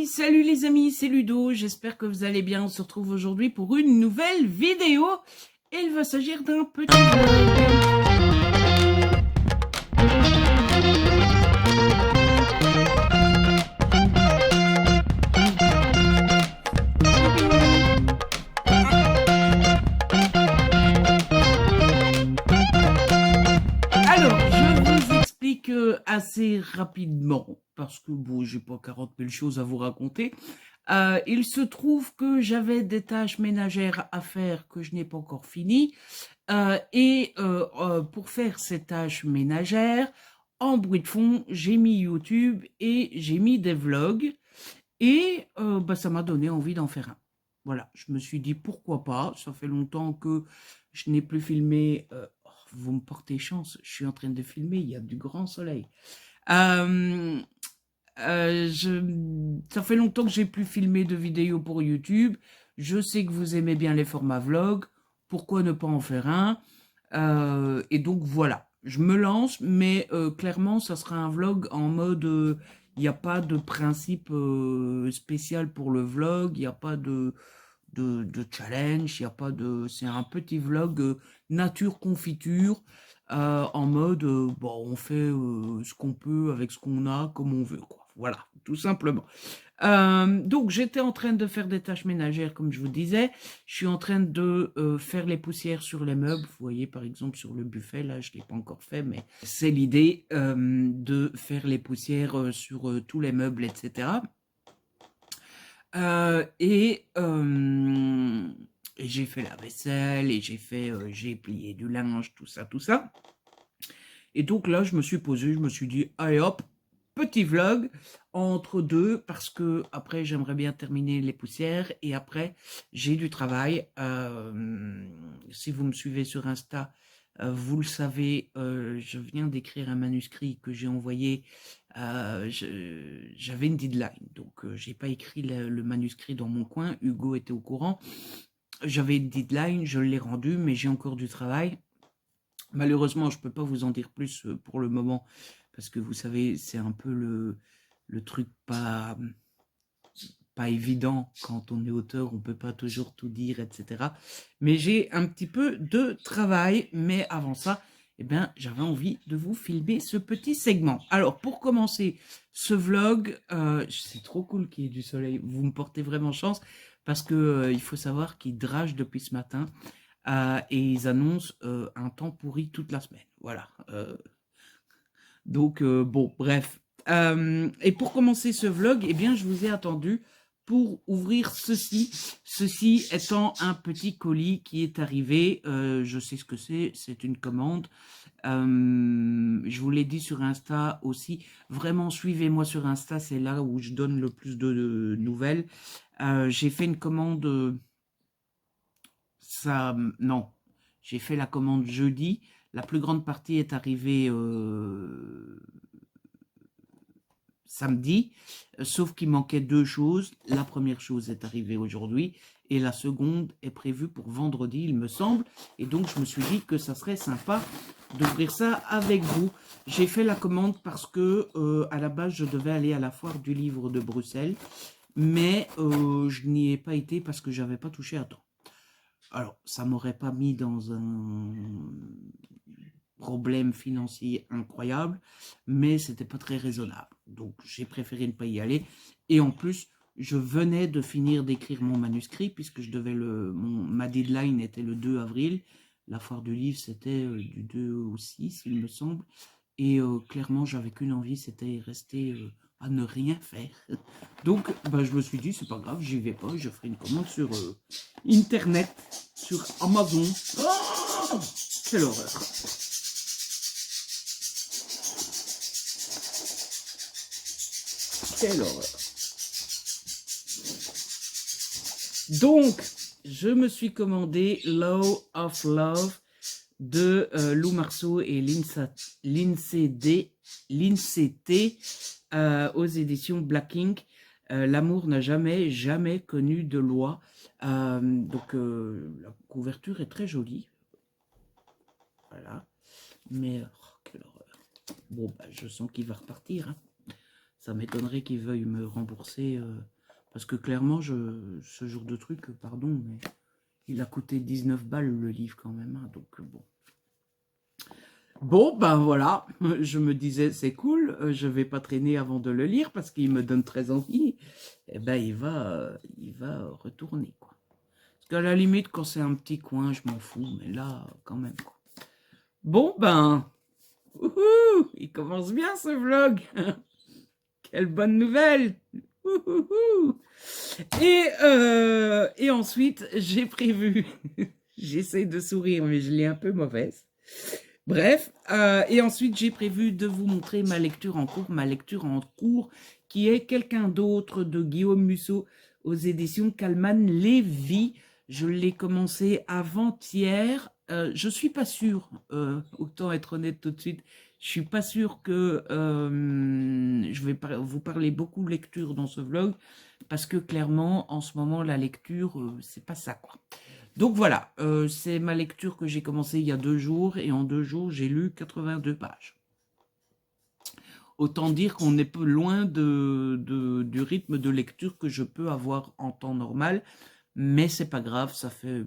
salut les amis, c'est Ludo, j'espère que vous allez bien. On se retrouve aujourd'hui pour une nouvelle vidéo. Et il va s'agir d'un petit vlog. Alors, je vous explique assez rapidement, parce que bon, j'ai pas 40 000 choses à vous raconter. Il se trouve que j'avais des tâches ménagères à faire que je n'ai pas encore finies. Pour faire ces tâches ménagères, en bruit de fond, j'ai mis YouTube et j'ai mis des vlogs. Et ça m'a donné envie d'en faire un. Voilà, je me suis dit pourquoi pas. Ça fait longtemps que je n'ai plus filmé. Vous me portez chance, je suis en train de filmer, il y a du grand soleil. Ça fait longtemps que j'ai plus filmé de vidéos pour YouTube. Je sais que vous aimez bien les formats vlog. Pourquoi ne pas en faire un? Et donc voilà, je me lance, mais clairement, ça sera un vlog en mode... il n'y a pas de principe spécial pour le vlog, il n'y a pas de challenge, il y a pas de... C'est un petit vlog nature confiture, en mode, bon, on fait ce qu'on peut avec ce qu'on a, comme on veut, quoi. Voilà, tout simplement. Donc, j'étais en train de faire des tâches ménagères, comme je vous disais. Je suis en train de faire les poussières sur les meubles. Vous voyez, par exemple, sur le buffet, là, je ne l'ai pas encore fait, mais c'est l'idée de faire les poussières sur tous les meubles, etc. Et j'ai fait la vaisselle, et j'ai plié du linge, tout ça, tout ça. Et donc là, je me suis posé, je me suis dit, allez hop, petit vlog entre deux, parce que après, j'aimerais bien terminer les poussières, et après, j'ai du travail. Si vous me suivez sur Insta, vous le savez, je viens d'écrire un manuscrit que j'ai envoyé. J'avais une deadline, donc j'ai pas écrit le manuscrit dans mon coin. Hugo était au courant. J'avais une deadline, je l'ai rendu, mais j'ai encore du travail. Malheureusement, je peux pas vous en dire plus pour le moment, parce que vous savez, c'est un peu le truc pas évident quand on est auteur, on peut pas toujours tout dire, etc. Mais j'ai un petit peu de travail, mais avant ça, eh bien, j'avais envie de vous filmer ce petit segment. Alors, pour commencer ce vlog, c'est trop cool qu'il y ait du soleil, vous me portez vraiment chance, parce que il faut savoir qu'il drage depuis ce matin, et ils annoncent un temps pourri toute la semaine. Voilà. Donc, bon, bref. Et pour commencer ce vlog, eh bien, je vous ai attendu pour ouvrir ceci. Ceci étant un petit colis qui est arrivé. Je sais ce que c'est une commande. Je vous l'ai dit sur Insta aussi. Vraiment, suivez-moi sur Insta, c'est là où je donne le plus de nouvelles. J'ai fait une commande... non, j'ai fait la commande jeudi. La plus grande partie est arrivée samedi, sauf qu'il manquait deux choses. La première chose est arrivée aujourd'hui et la seconde est prévue pour vendredi, il me semble. Et donc, je me suis dit que ça serait sympa d'ouvrir ça avec vous. J'ai fait la commande parce que, à la base, je devais aller à la foire du livre de Bruxelles, mais je n'y ai pas été parce que j'avais pas touché à temps. Alors, ça m'aurait pas mis dans un problème financier incroyable, mais c'était pas très raisonnable. Donc, j'ai préféré ne pas y aller. Et en plus, je venais de finir d'écrire mon manuscrit, puisque je devais ma deadline était le 2 avril. La foire du livre, c'était du 2 au 6, il me semble. Et clairement, j'avais qu'une envie, c'était rester à ne rien faire. Donc, je me suis dit, c'est pas grave, j'y vais pas, je ferai une commande sur Internet, sur Amazon. Oh, quelle horreur! Quelle horreur! Donc, je me suis commandé Law of Love de Lou Marceau et Lindsay T aux éditions Black Ink. L'amour n'a jamais connu de loi. Donc, la couverture est très jolie. Voilà. Mais, quelle horreur. Bon, je sens qu'il va repartir. Hein. Ça m'étonnerait qu'il veuille me rembourser Parce que clairement, ce genre de truc, pardon, mais il a coûté 19 balles le livre quand même, hein, donc bon. Bon, ben voilà, je me disais, c'est cool, je vais pas traîner avant de le lire parce qu'il me donne très envie. Eh ben, il va retourner, quoi. Parce qu'à la limite, quand c'est un petit coin, je m'en fous, mais là, quand même, quoi. Bon, ben, wouhou, il commence bien ce vlog. Quelle bonne nouvelle. Wouhou. Et ensuite, j'ai prévu, j'essaie de sourire, mais je l'ai un peu mauvaise. Bref, et ensuite j'ai prévu de vous montrer ma lecture en cours qui est Quelqu'un d'autre de Guillaume Musso aux éditions Calman Lévy. Je l'ai commencé avant-hier. Je suis pas sûre, autant être honnête tout de suite, je suis pas sûre que je vais vous parler beaucoup de lecture dans ce vlog parce que clairement en ce moment la lecture c'est pas ça, quoi. Donc voilà, c'est ma lecture que j'ai commencé il y a 2 jours et en 2 jours j'ai lu 82 pages. Autant dire qu'on n'est peu loin du rythme de lecture que je peux avoir en temps normal, mais c'est pas grave, ça fait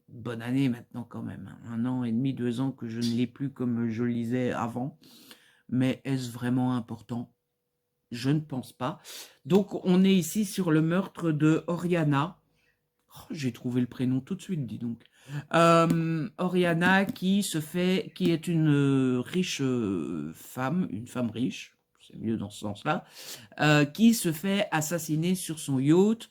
bonne année maintenant quand même, hein. 1 an et demi, 2 ans que je ne lis plus comme je lisais avant, mais est-ce vraiment important? Je ne pense pas. Donc on est ici sur le meurtre de Oriana. Oh, j'ai trouvé le prénom tout de suite, dis donc. Oriana qui est une riche femme, une femme riche, c'est mieux dans ce sens-là, qui se fait assassiner sur son yacht.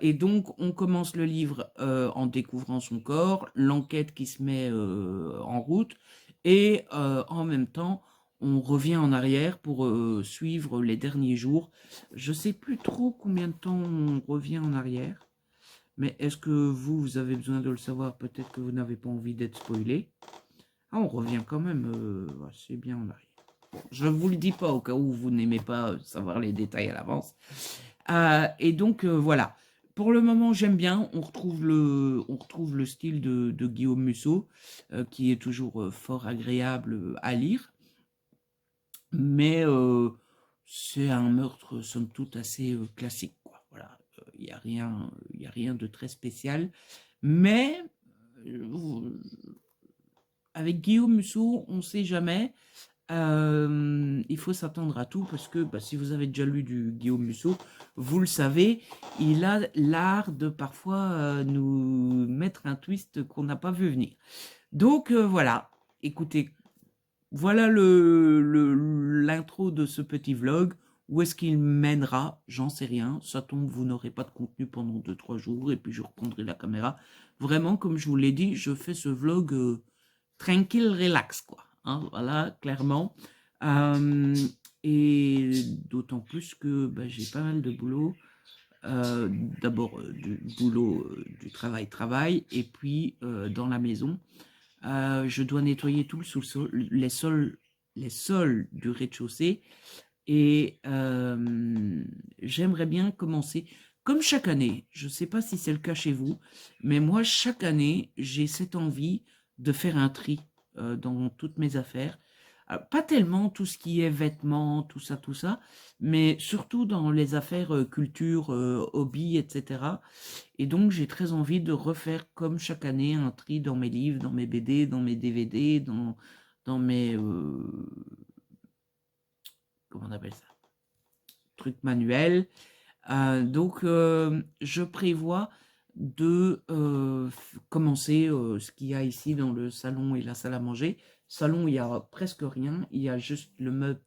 Et donc, on commence le livre en découvrant son corps, l'enquête qui se met en route, et en même temps, on revient en arrière pour suivre les derniers jours. Je ne sais plus trop combien de temps on revient en arrière. Mais est-ce que vous avez besoin de le savoir? Peut-être que vous n'avez pas envie d'être spoilé. Ah, on revient quand même assez bien en arrière. Bon, je ne vous le dis pas au cas où vous n'aimez pas savoir les détails à l'avance. Et donc, voilà. Pour le moment, j'aime bien. On retrouve le style de Guillaume Musso, qui est toujours fort agréable à lire. Mais c'est un meurtre, somme toute, assez classique, quoi. Voilà. Il n'y a rien de très spécial. Mais avec Guillaume Musso, on ne sait jamais. Il faut s'attendre à tout parce que si vous avez déjà lu du Guillaume Musso, vous le savez, il a l'art de parfois nous mettre un twist qu'on n'a pas vu venir. Donc voilà, écoutez, voilà l'intro de ce petit vlog. Où est-ce qu'il mènera? J'en sais rien. Ça tombe, vous n'aurez pas de contenu pendant 2-3 jours et puis je reprendrai la caméra. Vraiment, comme je vous l'ai dit, je fais ce vlog tranquille, relax, quoi. Hein, voilà, clairement. Et d'autant plus que j'ai pas mal de boulot. D'abord du boulot, du travail, et puis dans la maison. Je dois nettoyer tout le sous-sol, les sols du rez-de-chaussée. Et j'aimerais bien commencer, comme chaque année, je ne sais pas si c'est le cas chez vous, mais moi, chaque année, j'ai cette envie de faire un tri dans toutes mes affaires. Pas tellement tout ce qui est vêtements, tout ça, mais surtout dans les affaires culture, hobby, etc. Et donc, j'ai très envie de refaire, comme chaque année, un tri dans mes livres, dans mes BD, dans mes DVD, dans mes... comment on appelle ça? Trucs manuels. Donc, je prévois de commencer ce qu'il y a ici dans le salon et la salle à manger. Salon, il n'y a presque rien. Il y a juste le meuble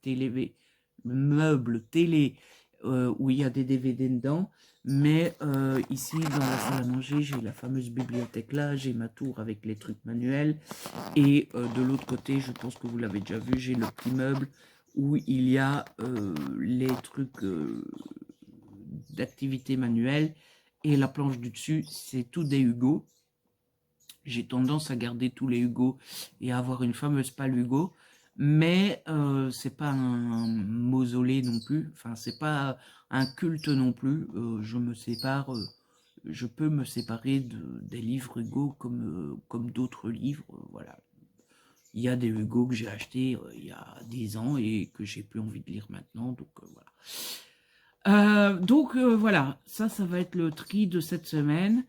télé où il y a des DVD dedans. Mais ici, dans la salle à manger, j'ai la fameuse bibliothèque là. J'ai ma tour avec les trucs manuels. Et de l'autre côté, je pense que vous l'avez déjà vu, j'ai le petit meuble où il y a les trucs d'activité manuelle et la planche du dessus, c'est tout des Hugo. J'ai tendance à garder tous les Hugo et à avoir une fameuse palle Hugo, mais c'est pas un mausolée non plus, enfin c'est pas un culte non plus. Je peux me séparer des livres Hugo comme d'autres livres, voilà. Il y a des Hugo que j'ai achetés il y a 10 ans et que j'ai plus envie de lire maintenant, donc voilà. Voilà, ça va être le tri de cette semaine.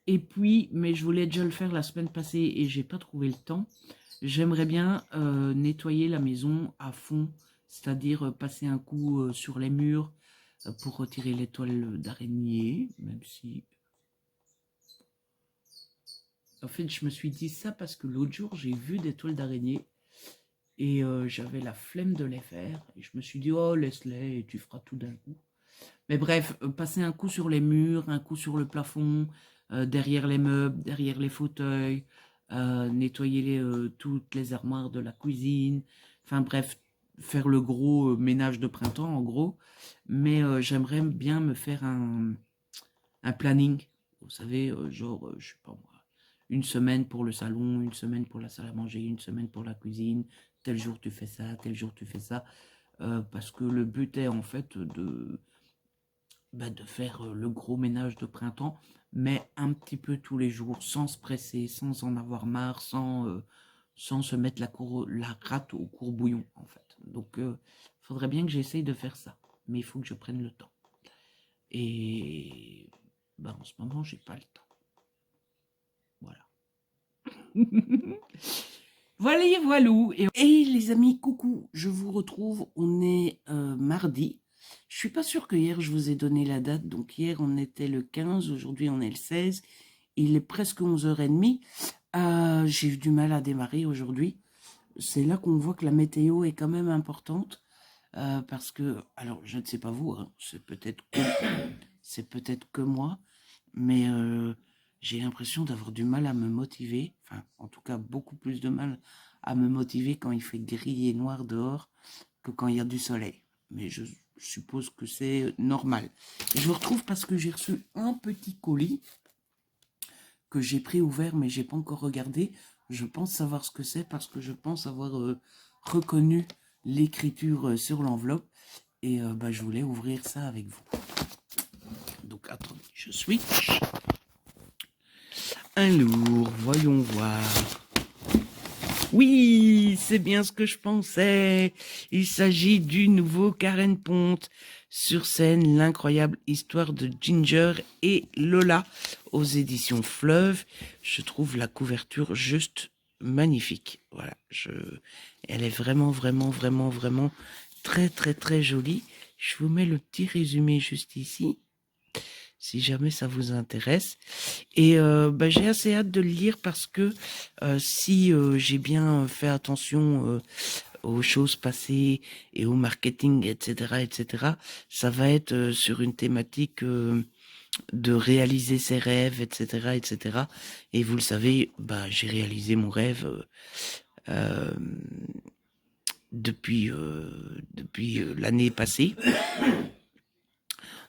Et puis, mais je voulais déjà le faire la semaine passée et j'ai pas trouvé le temps. J'aimerais bien nettoyer la maison à fond, c'est-à-dire passer un coup sur les murs pour retirer les toiles d'araignée, même si... En fait, je me suis dit ça parce que l'autre jour, j'ai vu des toiles d'araignée et j'avais la flemme de les faire. Et je me suis dit, oh, laisse-les et tu feras tout d'un coup. Mais bref, passer un coup sur les murs, un coup sur le plafond, derrière les meubles, derrière les fauteuils, nettoyer toutes les armoires de la cuisine. Enfin bref, faire le gros ménage de printemps en gros. Mais j'aimerais bien me faire un planning. Vous savez, genre, je sais pas moi, une semaine pour le salon, une semaine pour la salle à manger, une semaine pour la cuisine. Tel jour tu fais ça, tel jour tu fais ça. Parce que le but est en fait de faire le gros ménage de printemps, mais un petit peu tous les jours, sans se presser, sans en avoir marre, sans se mettre la rate au courbouillon, en fait. Donc, il faudrait bien que j'essaye de faire ça, mais il faut que je prenne le temps. Et en ce moment, j'ai pas le temps. Voilà. Voilà, voilou. Et les amis, coucou, je vous retrouve, on est mardi. Je suis pas sûre que hier je vous ai donné la date, donc hier on était le 15, aujourd'hui on est le 16. Il est presque 11h30. J'ai eu du mal à démarrer aujourd'hui. C'est là qu'on voit que la météo est quand même importante. Parce que, alors je ne sais pas vous, hein, c'est peut-être que moi, mais j'ai l'impression d'avoir du mal à me motiver, enfin en tout cas beaucoup plus de mal à me motiver quand il fait gris et noir dehors que quand il y a du soleil. Mais je suppose que c'est normal. Et je vous retrouve parce que j'ai reçu un petit colis que j'ai pris ouvert mais j'ai pas encore regardé. Je pense savoir ce que c'est parce que je pense avoir reconnu l'écriture sur l'enveloppe et je voulais ouvrir ça avec vous. Donc attendez, je switch. Un lourd, voyons voir. Oui, c'est bien ce que je pensais. Il s'agit du nouveau Karen Ponte. Sur scène, l'incroyable histoire de Ginger et Lola aux éditions Fleuve. Je trouve la couverture juste magnifique. Voilà, elle est vraiment, vraiment, vraiment, vraiment très, très, très jolie. Je vous mets le petit résumé juste ici, si jamais ça vous intéresse. Et j'ai assez hâte de le lire parce que si j'ai bien fait attention aux choses passées et au marketing, etc., etc., ça va être sur une thématique de réaliser ses rêves, etc., etc. Et vous le savez, j'ai réalisé mon rêve euh, depuis l'année passée.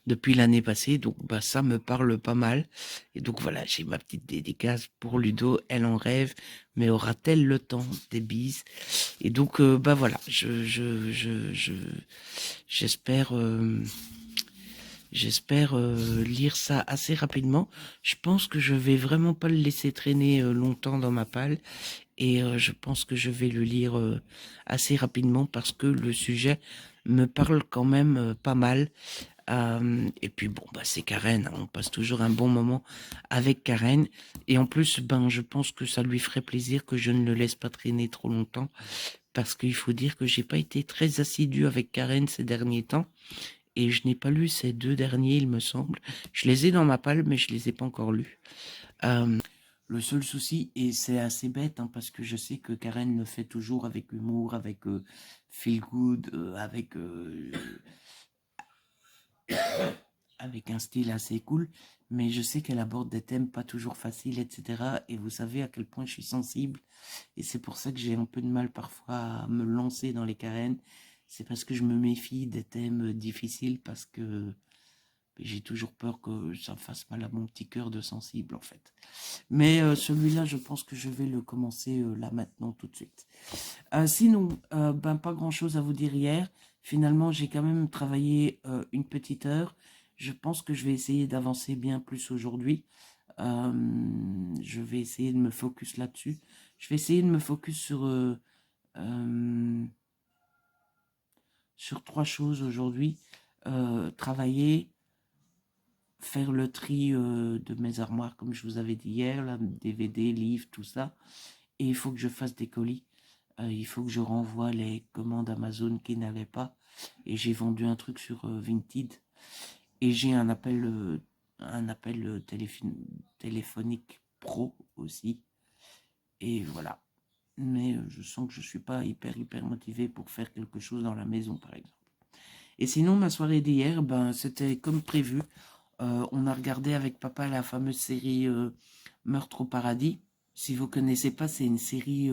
Depuis l'année passée, donc ça me parle pas mal. Et donc voilà, j'ai ma petite dédicace pour Ludo, elle en rêve, mais aura-t-elle le temps? Des bises. Et donc voilà, j'espère lire ça assez rapidement. Je pense que je vais vraiment pas le laisser traîner longtemps dans ma palle. Et je pense que je vais le lire assez rapidement parce que le sujet me parle quand même pas mal. Et puis c'est Karen, hein, on passe toujours un bon moment avec Karen. Et en plus, je pense que ça lui ferait plaisir que je ne le laisse pas traîner trop longtemps. Parce qu'il faut dire que j'ai pas été très assidue avec Karen ces derniers temps. Et je n'ai pas lu ces deux derniers, il me semble. Je les ai dans ma palle, mais je les ai pas encore lus. Le seul souci, et c'est assez bête, hein, parce que je sais que Karen le fait toujours avec humour, avec feel good, avec un style assez cool, mais je sais qu'elle aborde des thèmes pas toujours faciles, etc. Et vous savez à quel point je suis sensible, et c'est pour ça que j'ai un peu de mal parfois à me lancer dans les Karen. C'est parce que je me méfie des thèmes difficiles, parce que j'ai toujours peur que ça fasse mal à mon petit cœur de sensible, en fait. Mais celui-là, je pense que je vais le commencer là maintenant, tout de suite. Sinon, pas grand-chose à vous dire hier. Finalement, j'ai quand même travaillé une petite heure. Je pense que je vais essayer d'avancer bien plus aujourd'hui. Je vais essayer de me focus là-dessus. Je vais essayer de me focus sur 3 choses aujourd'hui. travailler, faire le tri de mes armoires, comme je vous avais dit hier, là, DVD, livres, tout ça. Et il faut que je fasse des colis. Il faut que je renvoie les commandes Amazon qui n'allaient pas. Et j'ai vendu un truc sur Vinted. Et j'ai un appel, téléphonique pro aussi. Et voilà. Mais je sens que je suis pas hyper motivé pour faire quelque chose dans la maison, par exemple. Et sinon, ma soirée d'hier, ben, c'était comme prévu. On a regardé avec papa la fameuse série Meurtre au paradis. Si vous connaissez pas, c'est une série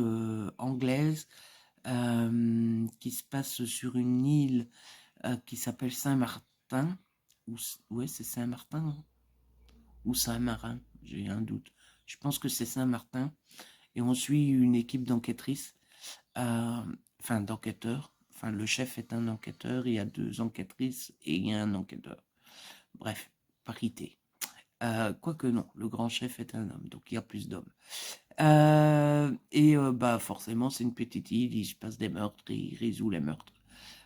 anglaise qui se passe sur une île qui s'appelle Saint-Martin. Ouais, c'est Saint-Martin, hein, ou Saint-Marin, j'ai un doute. Je pense que c'est Saint-Martin. Et on suit une équipe d'enquêtrices, enfin d'enquêteurs. Enfin, le chef est un enquêteur, il y a 2 enquêtrices et il y a un enquêteur. Bref, parité. Quoique non, le grand chef est un homme, donc il y a plus d'hommes. Bah forcément, c'est une petite île, il se passe des meurtres et il résout les meurtres.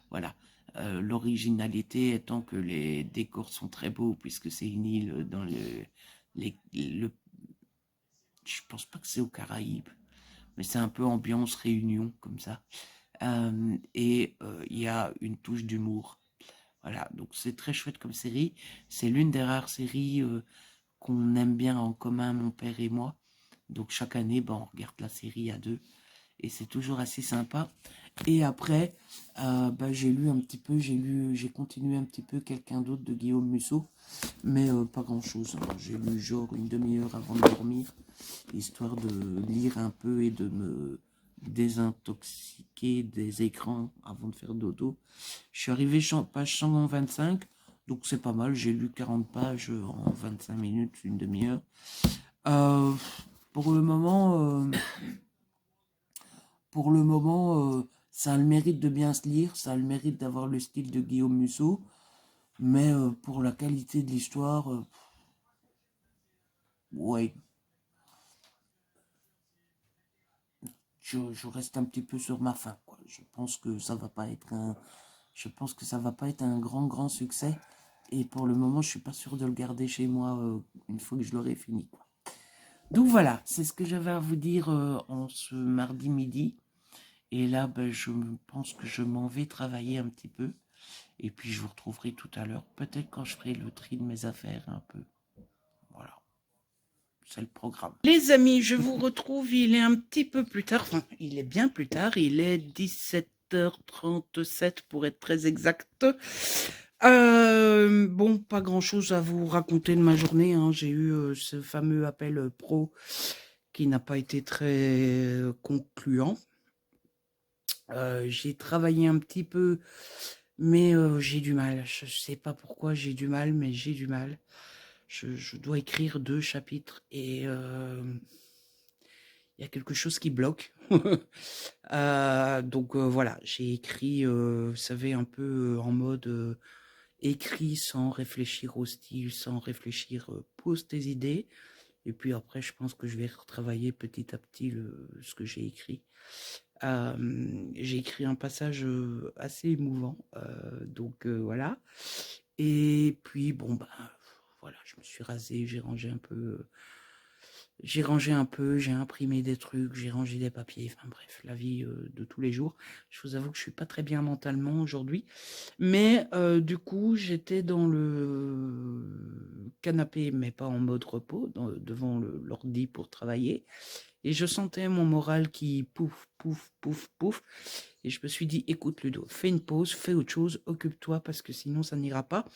Voilà. L'originalité étant que les décors sont très beaux, puisque c'est une île dans je pense pas que c'est aux Caraïbes, mais c'est un peu ambiance réunion, comme ça. Il y a une touche d'humour. Voilà, donc c'est très chouette comme série. C'est l'une des rares séries qu'on aime bien en commun, mon père et moi. Donc chaque année, ben, on regarde la série à 2. Et c'est toujours assez sympa. Et après, ben, j'ai continué un petit peu quelqu'un d'autre de Guillaume Musso. Mais pas grand-chose, hein. J'ai lu genre une demi-heure avant de dormir, histoire de lire un peu et de me désintoxiquer des écrans avant de faire dodo. Je suis arrivé page 125, donc c'est pas mal. J'ai lu 40 pages en 25 minutes, une demi-heure. Euh, pour le moment, ça a le mérite de bien se lire, ça a le mérite d'avoir le style de Guillaume Musso, mais pour la qualité de l'histoire, ouais, je reste un petit peu sur ma faim, quoi. Je pense que ça va pas être un grand succès. Et pour le moment, je suis pas sûr de le garder chez moi une fois que je l'aurai fini, quoi. Donc voilà, c'est ce que j'avais à vous dire en ce mardi midi. Et là, ben, je pense que je m'en vais travailler un petit peu. Et puis je vous retrouverai tout à l'heure, peut-être quand je ferai le tri de mes affaires un peu. Voilà, c'est le programme. Les amis, je vous retrouve, il est un petit peu plus tard, enfin, il est bien plus tard, il est 17h37 pour être très exact. Bon, pas grand-chose à vous raconter de ma journée, hein. J'ai eu ce fameux appel pro qui n'a pas été très concluant. J'ai travaillé un petit peu, mais j'ai du mal. Je sais pas pourquoi j'ai du mal, mais j'ai du mal. Je dois écrire 2 chapitres et il y a quelque chose qui bloque. Donc voilà, j'ai écrit, vous savez, un peu en mode écrit sans réfléchir au style, sans réfléchir, pose tes idées. Et puis après, je pense que je vais retravailler petit à petit ce que j'ai écrit. J'ai écrit un passage assez émouvant, donc voilà. Et puis bon, ben voilà, je me suis rasé, j'ai rangé un peu, j'ai imprimé des trucs, j'ai rangé des papiers, enfin bref, la vie de tous les jours. Je vous avoue que je suis pas très bien mentalement aujourd'hui, mais du coup, j'étais dans le canapé, mais pas en mode repos, devant l'ordi pour travailler. Et je sentais mon moral qui pouf, pouf, pouf, pouf. Et je me suis dit, écoute Ludo, fais une pause, fais autre chose, occupe-toi parce que sinon ça n'ira pas.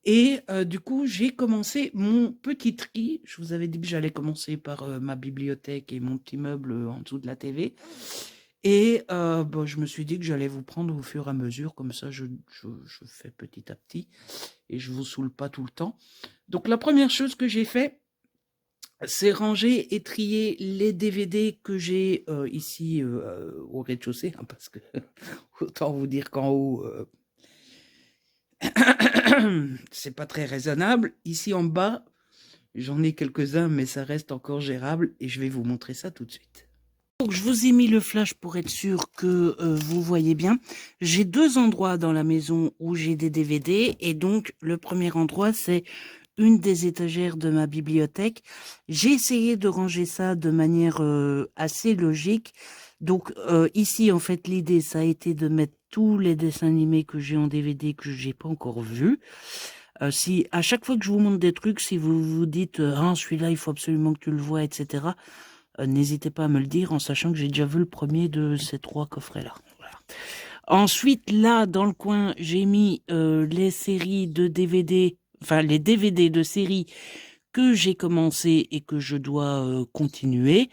Et du coup, j'ai commencé mon petit tri. Je vous avais dit que j'allais commencer par ma bibliothèque et mon petit meuble en dessous de la TV. Et bon, je me suis dit que j'allais vous prendre au fur et à mesure, comme ça je fais petit à petit et je vous saoule pas tout le temps. Donc la première chose que j'ai fait, c'est ranger et trier les DVD que j'ai ici au rez-de-chaussée, hein, parce que autant vous dire qu'en haut, c'est pas très raisonnable. Ici en bas, j'en ai quelques-uns, mais ça reste encore gérable et je vais vous montrer ça tout de suite. Donc, je vous ai mis le flash pour être sûr que vous voyez bien. J'ai 2 endroits dans la maison où j'ai des DVD et donc le premier endroit c'est une des étagères de ma bibliothèque. J'ai essayé de ranger ça de manière assez logique. Donc ici en fait l'idée ça a été de mettre tous les dessins animés que j'ai en DVD que j'ai pas encore vus. Si à chaque fois que je vous montre des trucs, si vous vous dites ah celui-là il faut absolument que tu le vois, etc. N'hésitez pas à me le dire en sachant que j'ai déjà vu le premier de ces 3 coffrets-là. Voilà. Ensuite, là, dans le coin, j'ai mis les séries de DVD, enfin les DVD de séries que j'ai commencé et que je dois continuer.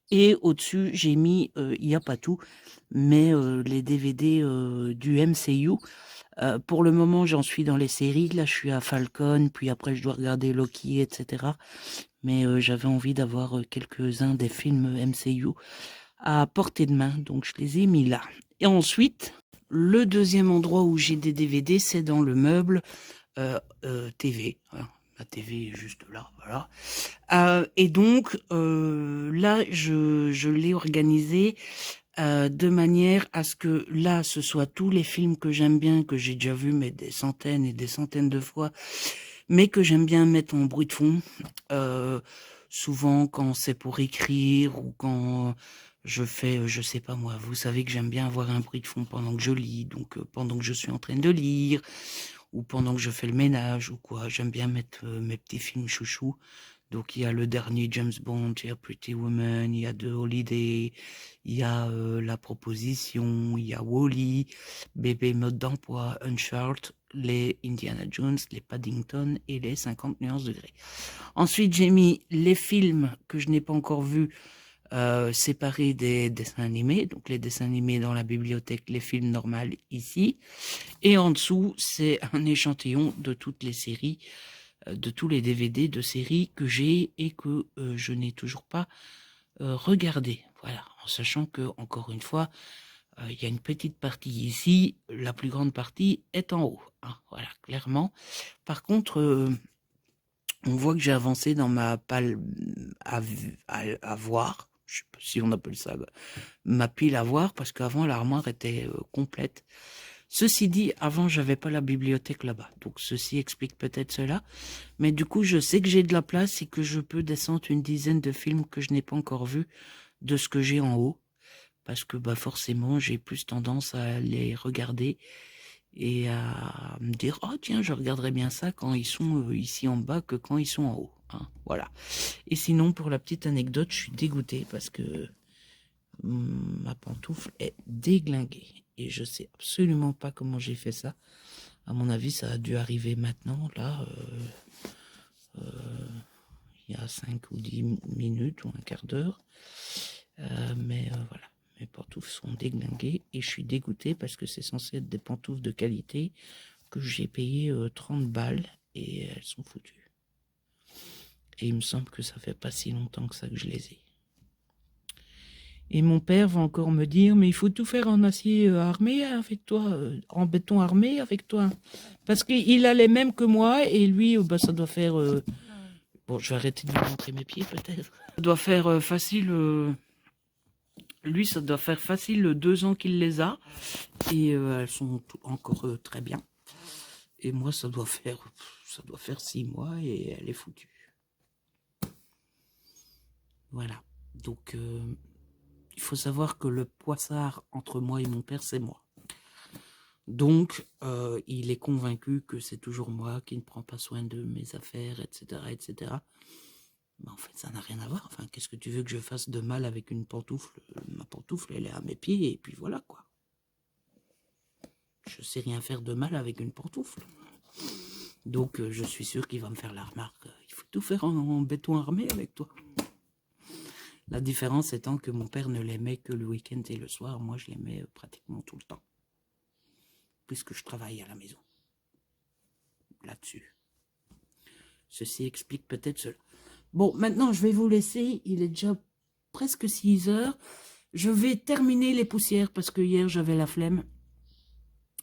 Et au-dessus, j'ai mis, il n'y a pas tout, mais les DVD du MCU. Pour le moment, j'en suis dans les séries. Là, je suis à Falcon, puis après, je dois regarder Loki, etc. Mais j'avais envie d'avoir quelques-uns des films MCU à portée de main, donc je les ai mis là. Et ensuite, le deuxième endroit où j'ai des DVD, c'est dans le meuble TV. Voilà. La TV est juste là, voilà. Et donc, là, je l'ai organisé de manière à ce que là, ce soit tous les films que j'aime bien, que j'ai déjà vus, mais des centaines et des centaines de fois, mais que j'aime bien mettre en bruit de fond. Souvent quand c'est pour écrire ou quand je fais, je sais pas moi, vous savez que j'aime bien avoir un bruit de fond pendant que je lis, donc pendant que je suis en train de lire ou pendant que je fais le ménage ou quoi, j'aime bien mettre mes petits films chouchous. Donc il y a le dernier James Bond, il y a Pretty Woman, il y a The Holiday, il y a La Proposition, il y a Wall-E, Bébé mode d'emploi, Uncharted, les Indiana Jones, les Paddington et les 50 nuances de gris. Ensuite, j'ai mis les films que je n'ai pas encore vus séparés des dessins animés. Donc les dessins animés dans la bibliothèque, les films normaux ici. Et en dessous, c'est un échantillon de toutes les séries, de tous les DVD de séries que j'ai et que je n'ai toujours pas regardé. Voilà, en sachant que, encore une fois, il y a une petite partie ici, la plus grande partie est en haut. Hein, voilà, clairement. Par contre, on voit que j'ai avancé dans ma pile à voir. Je sais pas si on appelle ça ma pile à voir, parce qu'avant l'armoire était complète. Ceci dit, avant j'avais pas la bibliothèque là-bas, donc ceci explique peut-être cela. Mais du coup, je sais que j'ai de la place et que je peux descendre une dizaine de films que je n'ai pas encore vus de ce que j'ai en haut, parce que bah forcément j'ai plus tendance à les regarder et à me dire oh tiens je regarderai bien ça quand ils sont ici en bas que quand ils sont en haut. Hein, voilà. Et sinon pour la petite anecdote, je suis dégoûté parce que ma pantoufle est déglinguée et je sais absolument pas comment j'ai fait ça. À mon avis, ça a dû arriver maintenant là. Il y a 5 ou 10 minutes ou un quart d'heure. Mais voilà, mes pantoufles sont déglinguées et je suis dégoûté parce que c'est censé être des pantoufles de qualité que j'ai payé 30 balles et elles sont foutues. Et il me semble que ça fait pas si longtemps que ça que je les ai. Et mon père va encore me dire, mais il faut tout faire en acier armé avec toi, en béton armé avec toi. Parce qu'il a les mêmes que moi et lui, bah, ça doit faire... Bon, je vais arrêter de vous montrer mes pieds peut-être. Ça doit faire facile... Lui, ça doit faire facile 2 ans qu'il les a. Et elles sont encore très bien. Et moi, ça doit faire 6 mois et elle est foutue. Voilà. Donc, il faut savoir que le poissard entre moi et mon père, c'est moi. Donc, il est convaincu que c'est toujours moi qui ne prends pas soin de mes affaires, etc., etc. Mais en fait, ça n'a rien à voir. Enfin, qu'est-ce que tu veux que je fasse de mal avec une pantoufle? Ma pantoufle, elle est à mes pieds, et puis voilà, quoi. Je sais rien faire de mal avec une pantoufle. Donc, je suis sûr qu'il va me faire la remarque. Il faut tout faire en béton armé avec toi. La différence étant que mon père ne l'aimait que le week-end et le soir. Moi, je l'aimais pratiquement tout le temps. Puisque je travaille à la maison. Là-dessus. Ceci explique peut-être cela. Bon, maintenant, je vais vous laisser. Il est déjà presque 6 heures. Je vais terminer les poussières parce que hier, j'avais la flemme.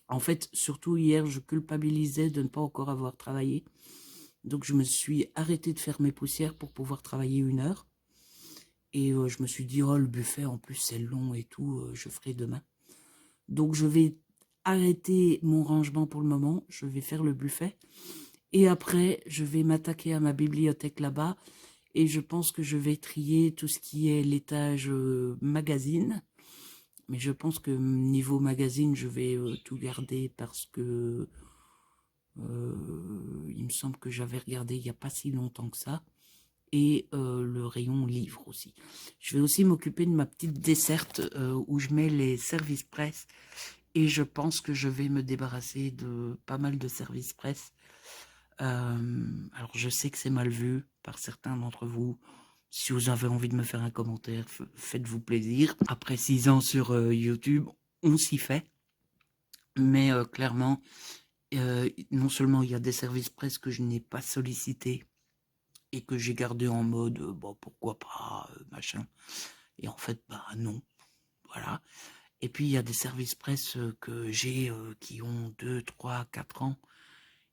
En fait, surtout hier, je culpabilisais de ne pas encore avoir travaillé. Donc, je me suis arrêtée de faire mes poussières pour pouvoir travailler 1 heure. Et je me suis dit, oh, le buffet, en plus, c'est long et tout, je ferai demain. Donc, je vais arrêter mon rangement pour le moment. Je vais faire le buffet. Et après, je vais m'attaquer à ma bibliothèque là-bas. Et je pense que je vais trier tout ce qui est l'étage magazine. Mais je pense que niveau magazine, je vais tout garder parce que il me semble que j'avais regardé il n'y a pas si longtemps que ça. Et le rayon livre aussi. Je vais aussi m'occuper de ma petite desserte où je mets les services presse. Et je pense que je vais me débarrasser de pas mal de services presse. Alors je sais que c'est mal vu par certains d'entre vous. Si vous avez envie de me faire un commentaire, faites-vous plaisir. Après 6 ans sur YouTube, on s'y fait. Mais clairement, non seulement il y a des services presse que je n'ai pas sollicités et que j'ai gardé en mode, bon, pourquoi pas, machin. Et en fait, bah non, voilà. Et puis, il y a des services presse que j'ai qui ont 2, 3, 4 ans.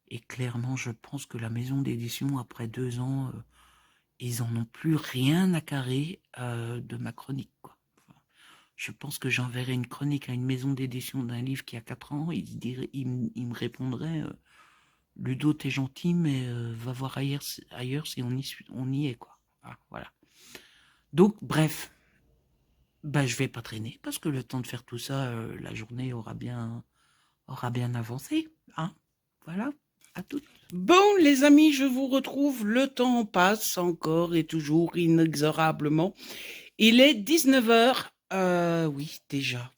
Et clairement, je pense que la maison d'édition, après 2 ans, ils en ont plus rien à carrer de ma chronique, quoi. Enfin, je pense que j'enverrais une chronique à une maison d'édition d'un livre qui a 4 ans, ils me répondraient Ludo, t'es gentil, mais va voir ailleurs si on y est, quoi. Ah, voilà. Donc, bref, bah, je vais pas traîner, parce que le temps de faire tout ça, la journée aura bien avancé. Hein, voilà, à toutes. Bon, les amis, je vous retrouve. Le temps passe encore et toujours inexorablement. Il est 19h. Oui, déjà.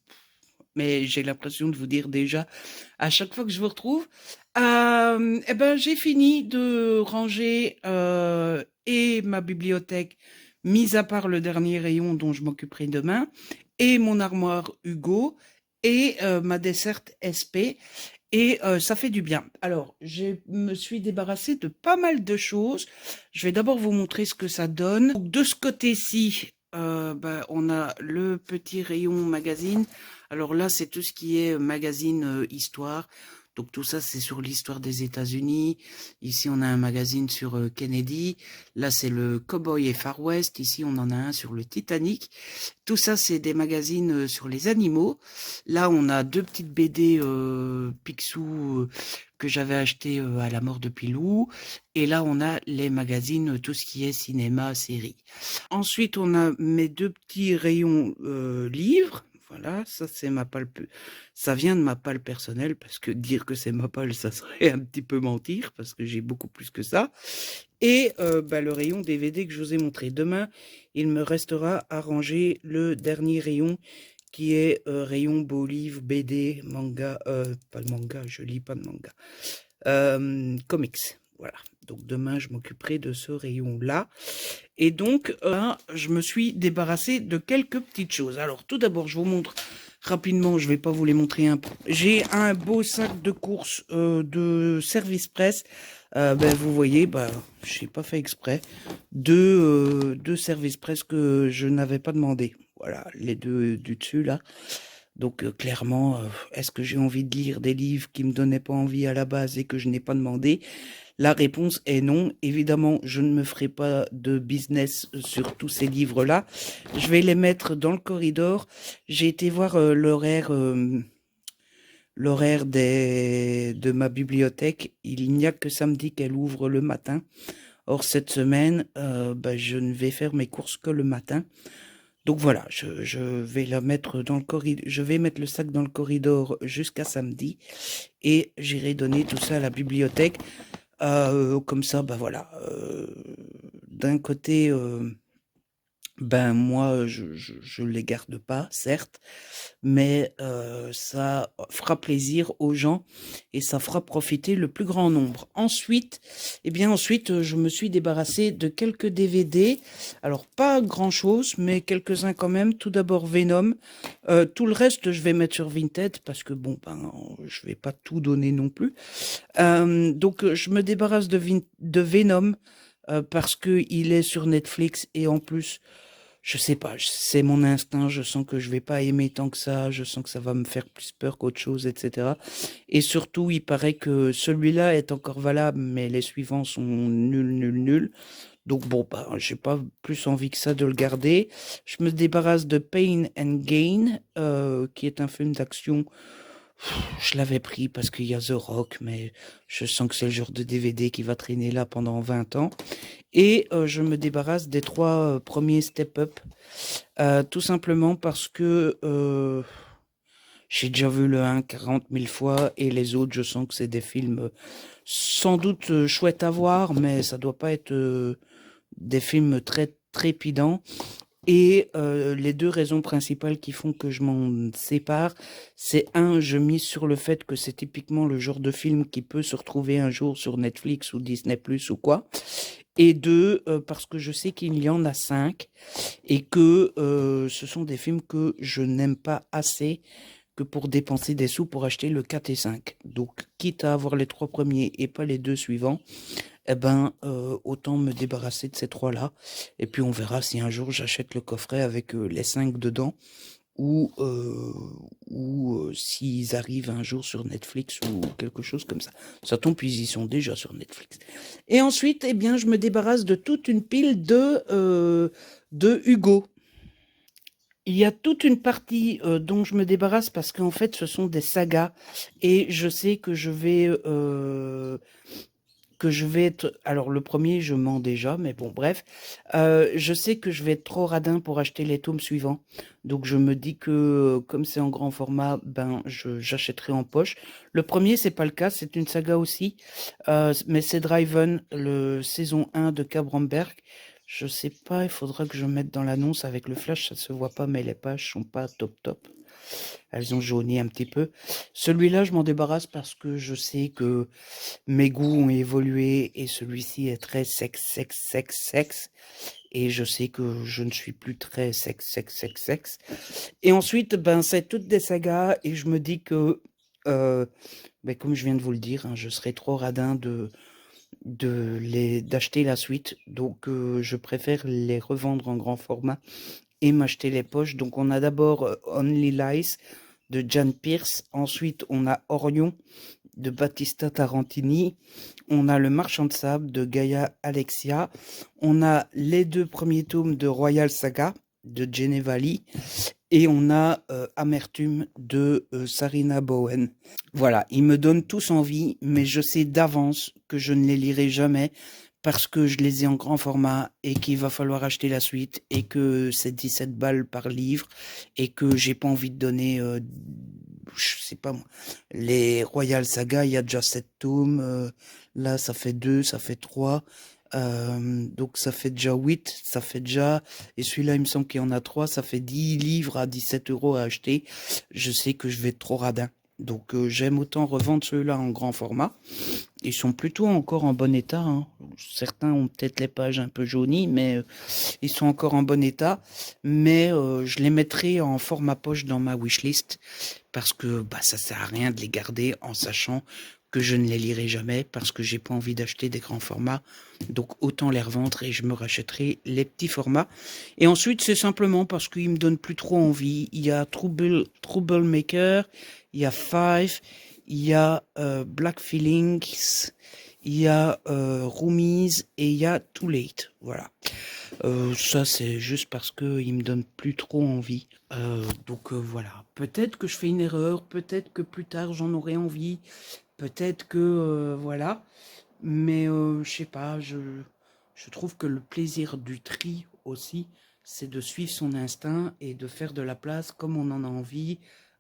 Mais j'ai l'impression de vous dire déjà à chaque fois que je vous retrouve. Eh ben, j'ai fini de ranger et ma bibliothèque, mis à part le dernier rayon dont je m'occuperai demain, et mon armoire Hugo, et ma desserte SP. Et ça fait du bien. Alors, je me suis débarrassée de pas mal de choses. Je vais d'abord vous montrer ce que ça donne. Donc, de ce côté-ci, on a le petit rayon magazine. Alors là, c'est tout ce qui est magazine histoire. Donc tout ça, c'est sur l'histoire des États-Unis. Ici, on a un magazine sur Kennedy. Là, c'est le Cowboy et Far West. Ici, on en a un sur le Titanic. Tout ça, c'est des magazines sur les animaux. Là, on a 2 petites BD Picsou que j'avais acheté à la mort de Pilou. Et là, on a les magazines, tout ce qui est cinéma, série. Ensuite, on a mes 2 petits rayons livres. Voilà, ça c'est ma palle. Ça vient de ma palle personnelle, parce que dire que c'est ma palle, ça serait un petit peu mentir, parce que j'ai beaucoup plus que ça. Et le rayon DVD que je vous ai montré. Demain, il me restera à ranger le dernier rayon, qui est rayon beau livre, BD, manga, pas de manga, je lis pas de manga, comics. Voilà, donc demain je m'occuperai de ce rayon-là. Et donc, je me suis débarrassée de quelques petites choses. Alors, tout d'abord, je vous montre rapidement, je ne vais pas vous les montrer. J'ai un beau sac de courses de service presse. Vous voyez, je n'ai pas fait exprès. Deux services presse que je n'avais pas demandé. Voilà, les deux du dessus, là. Donc, clairement, est-ce que j'ai envie de lire des livres qui ne me donnaient pas envie à la base et que je n'ai pas demandé? La réponse est non. Évidemment, je ne me ferai pas de business sur tous ces livres-là. Je vais les mettre dans le corridor. J'ai été voir l'horaire de ma bibliothèque. Il n'y a que samedi qu'elle ouvre le matin. Or, cette semaine, je ne vais faire mes courses que le matin. Donc voilà, je vais la mettre dans le corridor. Je vais mettre le sac dans le corridor jusqu'à samedi. Et j'irai donner tout ça à la bibliothèque. Comme ça, voilà. D'un côté, moi, je les garde pas, certes, mais ça fera plaisir aux gens et ça fera profiter le plus grand nombre. Ensuite, je me suis débarrassée de quelques DVD. Alors, pas grand-chose, mais quelques-uns quand même. Tout d'abord, Venom. Tout le reste, je vais mettre sur Vinted parce que, je vais pas tout donner non plus. Donc, je me débarrasse de Venom parce que il est sur Netflix et en plus, je sais pas, c'est mon instinct, je sens que je vais pas aimer tant que ça, je sens que ça va me faire plus peur qu'autre chose, etc. Et surtout, il paraît que celui-là est encore valable, mais les suivants sont nuls, nuls, nuls. Donc bon, bah, j'ai pas plus envie que ça de le garder. Je me débarrasse de Pain and Gain, qui est un film d'action. Je l'avais pris parce qu'il y a The Rock, mais je sens que c'est le genre de DVD qui va traîner là pendant 20 ans. Et je me débarrasse des 3 premiers Step Up, tout simplement parce que j'ai déjà vu le 1 40 000 fois et les autres, je sens que c'est des films sans doute chouettes à voir, mais ça doit pas être des films très trépidants. Et les 2 raisons principales qui font que je m'en sépare, c'est je mise sur le fait que c'est typiquement le genre de film qui peut se retrouver un jour sur Netflix ou Disney+ ou quoi. Et 2, parce que je sais qu'il y en a 5 et que ce sont des films que je n'aime pas assez que pour dépenser des sous pour acheter le 4 et 5. Donc, quitte à avoir les 3 premiers et pas les 2 suivants, eh ben, autant me débarrasser de ces 3-là. Et puis, on verra si un jour j'achète le coffret avec les 5 dedans ou s'ils arrivent un jour sur Netflix ou quelque chose comme ça. Ça tombe, puis ils sont déjà sur Netflix. Et ensuite, eh bien, je me débarrasse de toute une pile de Hugo. Il y a toute une partie dont je me débarrasse parce qu'en fait, ce sont des sagas et je sais que je vais être... Alors, le premier, je mens déjà, mais bon, bref. Je sais que je vais être trop radin pour acheter les tomes suivants. Donc, je me dis que, comme c'est en grand format, ben, j'achèterai en poche. Le premier, c'est pas le cas, c'est une saga aussi. Mais c'est Driven, le saison 1 de Cabramberg. Je sais pas, il faudra que je mette dans l'annonce avec le flash, ça se voit pas, mais les pages sont pas top. Elles ont jauni un petit peu. Celui-là, je m'en débarrasse parce que je sais que mes goûts ont évolué et celui-ci est très sexe. Et je sais que je ne suis plus très sexe. Et ensuite, ben, c'est toutes des sagas et je me dis que, ben, comme je viens de vous le dire, hein, je serais trop radin d'acheter la suite. Donc, je préfère les revendre en grand format et m'acheter les poches. Donc, on a d'abord Only Lies de Jan Pierce. Ensuite, on a Orion de Battista Tarantini. On a Le Marchand de Sable de Gaia Alexia. On a les 2 premiers tomes de Royal Saga de Geneva Lee. Et on a Amertume de Sarina Bowen. Voilà, ils me donnent tous envie, mais je sais d'avance que je ne les lirai jamais parce que je les ai en grand format et qu'il va falloir acheter la suite et que c'est 17 balles par livre et que j'ai pas envie de donner, je sais pas moi, les Royal Saga, il y a déjà 7 tomes, là ça fait 2, ça fait 3, donc ça fait déjà 8, ça fait déjà, et celui-là il me semble qu'il y en a 3, ça fait 10 livres à 17 € à acheter. Je sais que je vais être trop radin. Donc j'aime autant revendre ceux-là en grand format. Ils sont plutôt encore en bon état, hein. Certains ont peut-être les pages un peu jaunies, mais ils sont encore en bon état. Mais je les mettrai en format poche dans ma wishlist parce que bah, ça sert à rien de les garder en sachant que je ne les lirai jamais parce que j'ai pas envie d'acheter des grands formats. Donc autant les revendre et je me rachèterai les petits formats. Et ensuite, c'est simplement parce qu'ils me donnent plus trop envie. Il y a Troublemaker, il y a Five, il y a Black Feelings, il y a Roomies et il y a Too Late. Voilà. Ça, c'est juste parce qu'ils me donnent plus trop envie. Donc voilà. Peut-être que je fais une erreur, peut-être que plus tard j'en aurai envie, peut-être que voilà. Mais je sais pas, je trouve que le plaisir du tri aussi, c'est de suivre son instinct et de faire de la place comme on en a envie,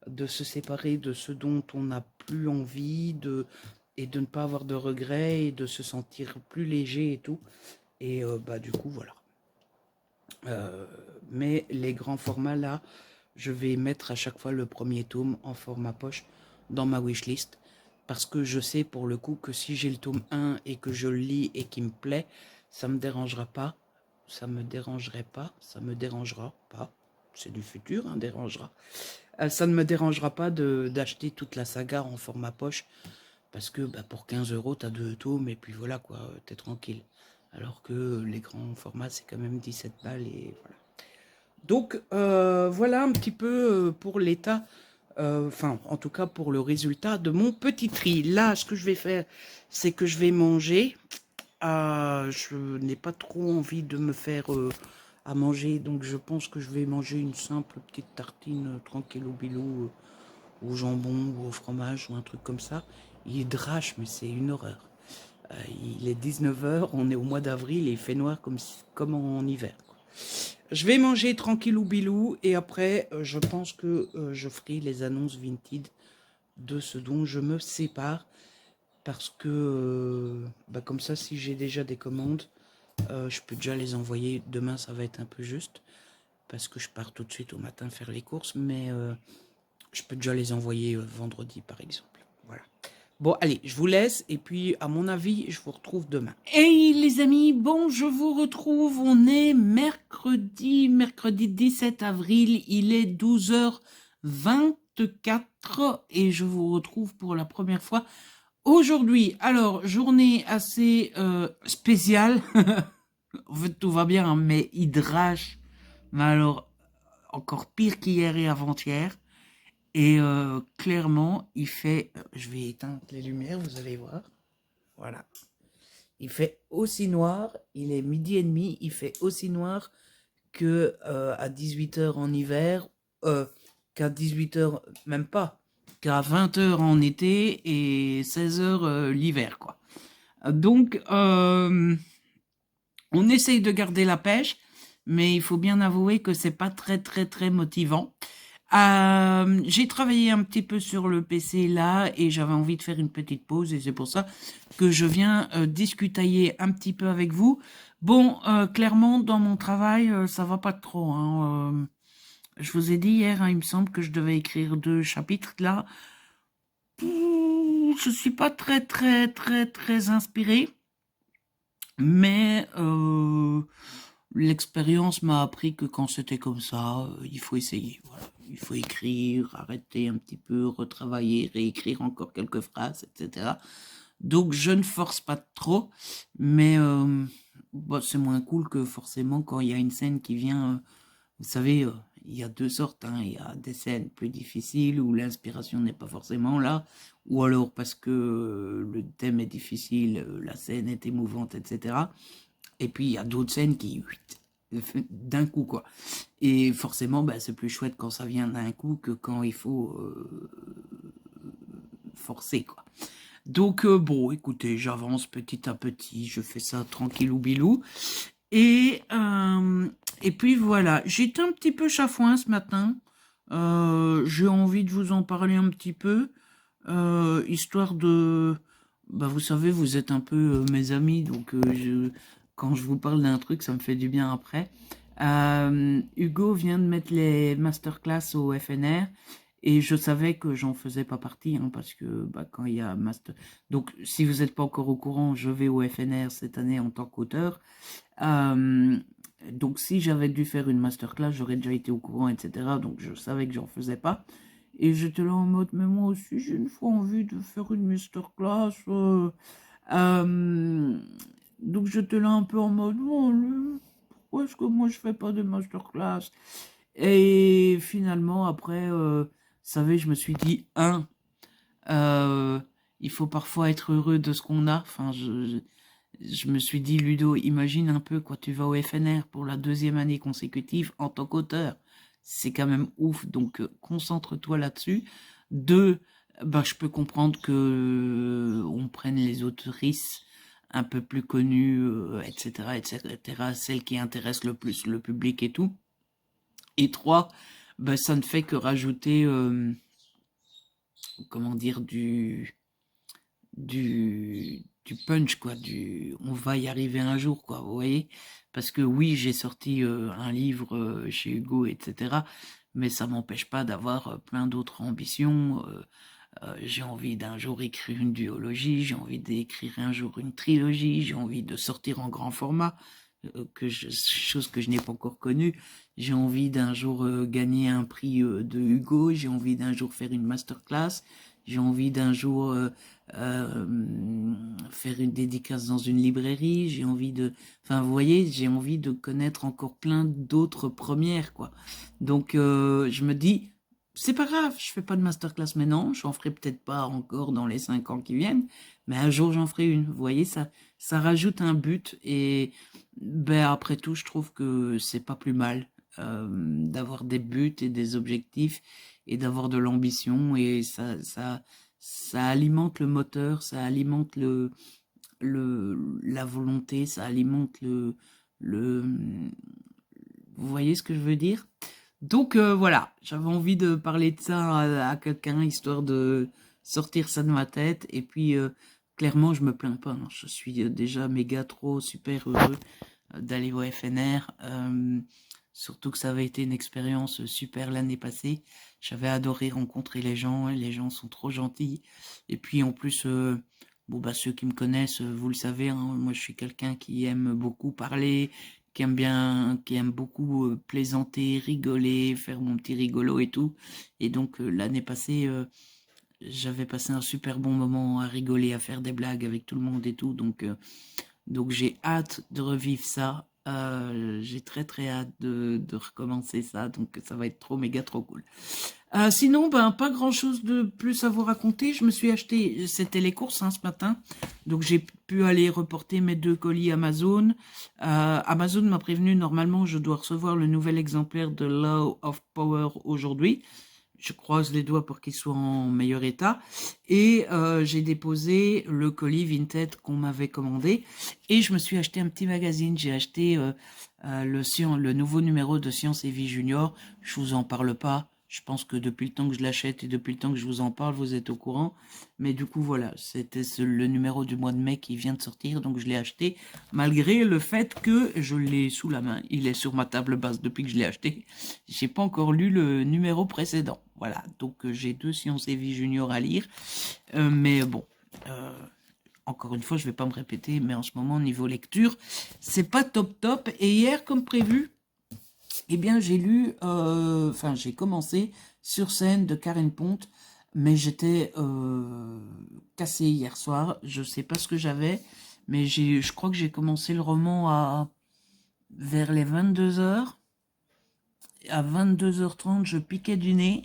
de se séparer de ce dont on n'a plus envie, et de ne pas avoir de regrets et de se sentir plus léger et tout. Et bah du coup, voilà. Mais les grands formats là, je vais mettre à chaque fois le premier tome en format poche dans ma wishlist. Parce que je sais pour le coup que si j'ai le tome 1 et que je le lis et qu'il me plaît, ça me dérangera pas. Ça me dérangerait pas. Ça me dérangera pas. C'est du futur, hein, dérangera. Ça ne me dérangera pas d'acheter toute la saga en format poche. Parce que bah, pour 15 € t'as 2 tomes et puis voilà quoi, t'es tranquille. Alors que les grands formats, c'est quand même 17 balles et voilà. Donc voilà un petit peu pour l'état, enfin en tout cas pour le résultat de mon petit tri. Là, ce que je vais faire, c'est que je vais manger Je n'ai pas trop envie de me faire à manger, donc je pense que je vais manger une simple petite tartine tranquille au bilou, au jambon ou au fromage ou un truc comme ça. Il drache, mais c'est une horreur. Il est 19 h, on est au mois d'avril et il fait noir comme en hiver, quoi. Je vais manger tranquille ou bilou et après, je pense que je ferai les annonces Vinted de ce dont je me sépare. Parce que, comme ça, si j'ai déjà des commandes, je peux déjà les envoyer. Demain, ça va être un peu juste, parce que je pars tout de suite au matin faire les courses, mais je peux déjà les envoyer vendredi, par exemple. Voilà. Bon, allez, je vous laisse, et puis, à mon avis, je vous retrouve demain. Hey les amis, bon, je vous retrouve, on est mercredi 17 avril, il est 12h24, et je vous retrouve pour la première fois aujourd'hui. Alors, journée assez spéciale. En fait, tout va bien, hein, mais il drache. Mais alors, encore pire qu'hier et avant-hier. Et clairement, il fait... je vais éteindre les lumières, vous allez voir. Voilà. Il fait aussi noir. Il est 12h30. Il fait aussi noir que à 18 h en hiver. Qu'à 18 h, même pas. Qu'à 20 h en été et 16 h l'hiver, quoi. Donc, on essaye de garder la pêche, mais il faut bien avouer que c'est pas très très très motivant. J'ai travaillé un petit peu sur le PC là et j'avais envie de faire une petite pause et c'est pour ça que je viens discutailler un petit peu avec vous. Bon, clairement dans mon travail, ça va pas trop, hein. Je vous ai dit hier, hein, il me semble que je devais écrire 2 chapitres là. Je suis pas très très très très inspirée. Mais l'expérience m'a appris que quand c'était comme ça, il faut essayer. Voilà. Il faut écrire, arrêter un petit peu, retravailler, réécrire encore quelques phrases, etc. Donc je ne force pas trop, mais c'est moins cool que forcément quand il y a une scène qui vient. Vous savez, il y a 2 sortes, hein. Il y a des scènes plus difficiles où l'inspiration n'est pas forcément là, ou alors parce que le thème est difficile, la scène est émouvante, etc. Et puis il y a d'autres scènes qui d'un coup, quoi. Et forcément, c'est plus chouette quand ça vient d'un coup que quand il faut forcer, quoi. Donc bon, écoutez, j'avance petit à petit, je fais ça tranquillou bilou. Et puis voilà, j'étais un petit peu chafouin ce matin. J'ai envie de vous en parler un petit peu, histoire de... vous savez, vous êtes un peu mes amis, donc quand je vous parle d'un truc, ça me fait du bien après. Hugo vient de mettre les masterclass au FNR. Et je savais que j'en faisais pas partie, hein, parce que quand il y a master... Donc, si vous n'êtes pas encore au courant, je vais au FNR cette année en tant qu'auteur. Donc, si j'avais dû faire une masterclass, j'aurais déjà été au courant, etc. Donc, je savais que j'en faisais pas. Et j'étais là en mode, mais moi aussi, j'ai une fois envie de faire une masterclass. Donc, j'étais là un peu en mode, oh, pourquoi est-ce que moi, je fais pas de masterclass? Et finalement, après, vous savez, je me suis dit, il faut parfois être heureux de ce qu'on a. Enfin, je me suis dit, Ludo, imagine un peu quand tu vas au FNR pour la 2e année consécutive en tant qu'auteur. C'est quand même ouf, donc concentre-toi là-dessus. 2, je peux comprendre que on prenne les autrices un peu plus connues, etc., etc., celles qui intéressent le plus le public et tout. Et 3, ça ne fait que rajouter, comment dire, du punch, quoi, on va y arriver un jour, quoi, vous voyez. Parce que oui, j'ai sorti un livre chez Hugo, etc. Mais ça m'empêche pas d'avoir plein d'autres ambitions. J'ai envie d'un jour écrire une duologie, j'ai envie d'écrire un jour une trilogie, j'ai envie de sortir en grand format, chose que je n'ai pas encore connue. J'ai envie d'un jour gagner un prix de Hugo, j'ai envie d'un jour faire une masterclass, j'ai envie d'un jour faire une dédicace dans une librairie, j'ai envie de... Enfin, vous voyez, j'ai envie de connaître encore plein d'autres premières, quoi. Donc, je me dis, c'est pas grave, je fais pas de masterclass maintenant, j'en ferai peut-être pas encore dans les 5 ans qui viennent, mais un jour j'en ferai une. Vous voyez, ça rajoute un but et ben après tout, je trouve que c'est pas plus mal d'avoir des buts et des objectifs et d'avoir de l'ambition et ça alimente le moteur, ça alimente la volonté, ça alimente le, vous voyez ce que je veux dire? Donc voilà, j'avais envie de parler de ça à quelqu'un, histoire de sortir ça de ma tête. Et puis clairement, je me plains pas, hein. Je suis déjà méga trop super heureux d'aller au FNR. Surtout que ça avait été une expérience super l'année passée. J'avais adoré rencontrer les gens, et les gens sont trop gentils. Et puis en plus, bon bah ceux qui me connaissent, vous le savez, hein, moi je suis quelqu'un qui aime beaucoup parler, qui aime beaucoup plaisanter, rigoler, faire mon petit rigolo et tout. Et donc l'année passée, j'avais passé un super bon moment à rigoler, à faire des blagues avec tout le monde et tout. Donc j'ai hâte de revivre ça. J'ai très très hâte de recommencer ça. Donc ça va être trop méga trop cool. Sinon, ben pas grand chose de plus à vous raconter. Je me suis acheté, c'était les courses hein, ce matin, donc j'ai pu aller reporter mes 2 colis Amazon. Amazon m'a prévenu, normalement je dois recevoir le nouvel exemplaire de Law of Power aujourd'hui. Je croise les doigts pour qu'il soit en meilleur état. Et j'ai déposé le colis Vinted qu'on m'avait commandé. Et je me suis acheté un petit magazine. J'ai acheté le nouveau numéro de Science et Vie Junior. Je vous en parle pas. Je pense que depuis le temps que je l'achète et depuis le temps que je vous en parle, vous êtes au courant. Mais du coup, voilà, c'était le numéro du mois de mai qui vient de sortir. Donc je l'ai acheté malgré le fait que je l'ai sous la main. Il est sur ma table basse depuis que je l'ai acheté. J'ai pas encore lu le numéro précédent. Voilà, donc j'ai 2 Sciences et Vie Junior à lire. Mais bon, encore une fois, je vais pas me répéter, mais en ce moment, niveau lecture, c'est pas top top. Et hier, comme prévu, eh bien, j'ai lu, j'ai commencé Sur scène de Karen Ponte, mais j'étais cassée hier soir. Je sais pas ce que j'avais, mais je crois que j'ai commencé le roman vers les 22h. À 22h30, je piquais du nez.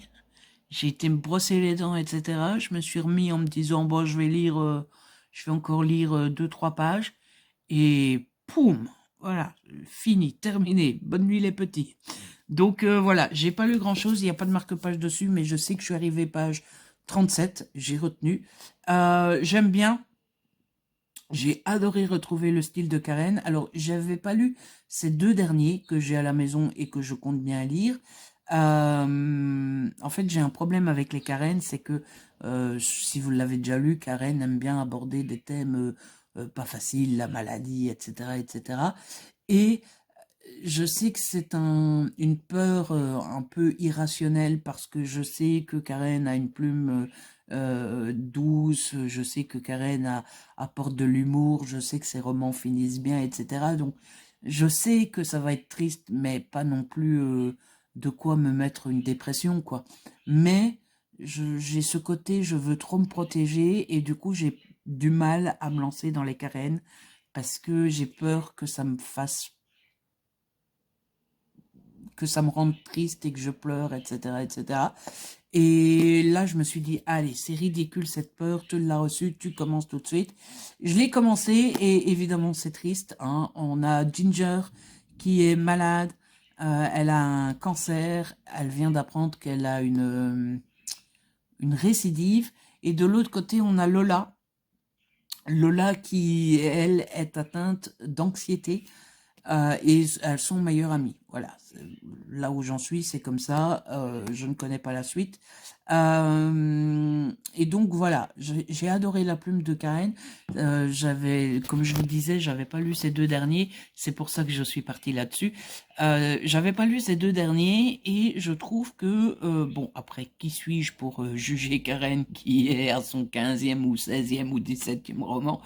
J'ai été me brosser les dents, etc. Je me suis remis en me disant, bon, je vais encore lire 2-3 pages. Et poum, voilà, fini, terminé. Bonne nuit les petits. Donc voilà, j'ai pas lu grand-chose, il n'y a pas de marque-page dessus, mais je sais que je suis arrivé page 37, j'ai retenu. J'aime bien, j'ai adoré retrouver le style de Karen. Alors, j'avais pas lu ces 2 derniers que j'ai à la maison et que je compte bien lire. En fait, j'ai un problème avec les Karen, c'est que, si vous l'avez déjà lu, Karen aime bien aborder des thèmes pas faciles, la maladie, etc., etc. Et je sais que c'est une peur un peu irrationnelle parce que je sais que Karen a une plume douce, je sais que apporte de l'humour, je sais que ses romans finissent bien, etc. Donc je sais que ça va être triste, mais pas non plus de quoi me mettre une dépression, quoi. Mais j'ai ce côté, je veux trop me protéger et du coup j'ai du mal à me lancer dans les Karen parce que j'ai peur que ça me rende triste et que je pleure, etc., etc. Et là, je me suis dit, allez, c'est ridicule cette peur, tu l'as reçue, tu commences tout de suite. Je l'ai commencé et évidemment, c'est triste, hein. On a Ginger qui est malade, elle a un cancer, elle vient d'apprendre qu'elle a une récidive. Et de l'autre côté, on a Lola. Lola qui, elle, est atteinte d'anxiété. Et elles sont meilleures amies. Voilà, là où j'en suis, c'est comme ça. Je ne connais pas la suite. Et donc voilà, j'ai adoré la plume de Karen. Comme je vous disais, j'avais pas lu ces 2 derniers. C'est pour ça que je suis partie là-dessus. J'avais pas lu ces 2 derniers et je trouve que bon, après, qui suis-je pour juger Karen qui est à son 15e ou 16e ou 17e roman?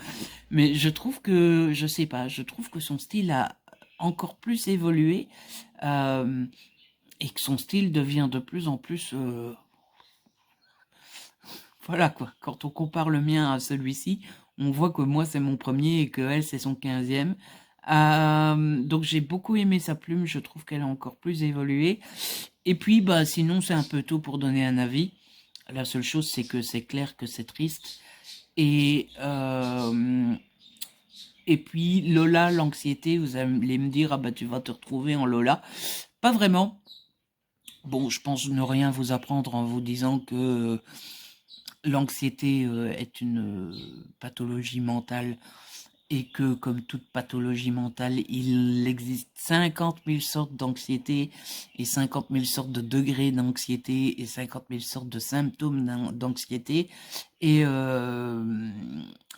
Mais je trouve que, je sais pas, je trouve que son style a encore plus évolué et que son style devient de plus en plus voilà quoi, quand on compare le mien à celui-ci, on voit que moi c'est mon premier et que elle c'est son 15e. Donc j'ai beaucoup aimé sa plume, je trouve qu'elle a encore plus évolué Et puis, bah, sinon, c'est un peu tôt pour donner un avis. La seule chose, c'est que c'est clair que c'est triste. Et, euh, et puis, Lola, l'anxiété, vous allez me dire, ah bah, tu vas te retrouver en Lola. Pas vraiment. Bon, je pense ne rien vous apprendre en vous disant que l'anxiété est une pathologie mentale et que, comme toute pathologie mentale, il existe 50 000 sortes d'anxiété et 50 000 sortes de degrés d'anxiété et 50 000 sortes de symptômes d'anxiété. Et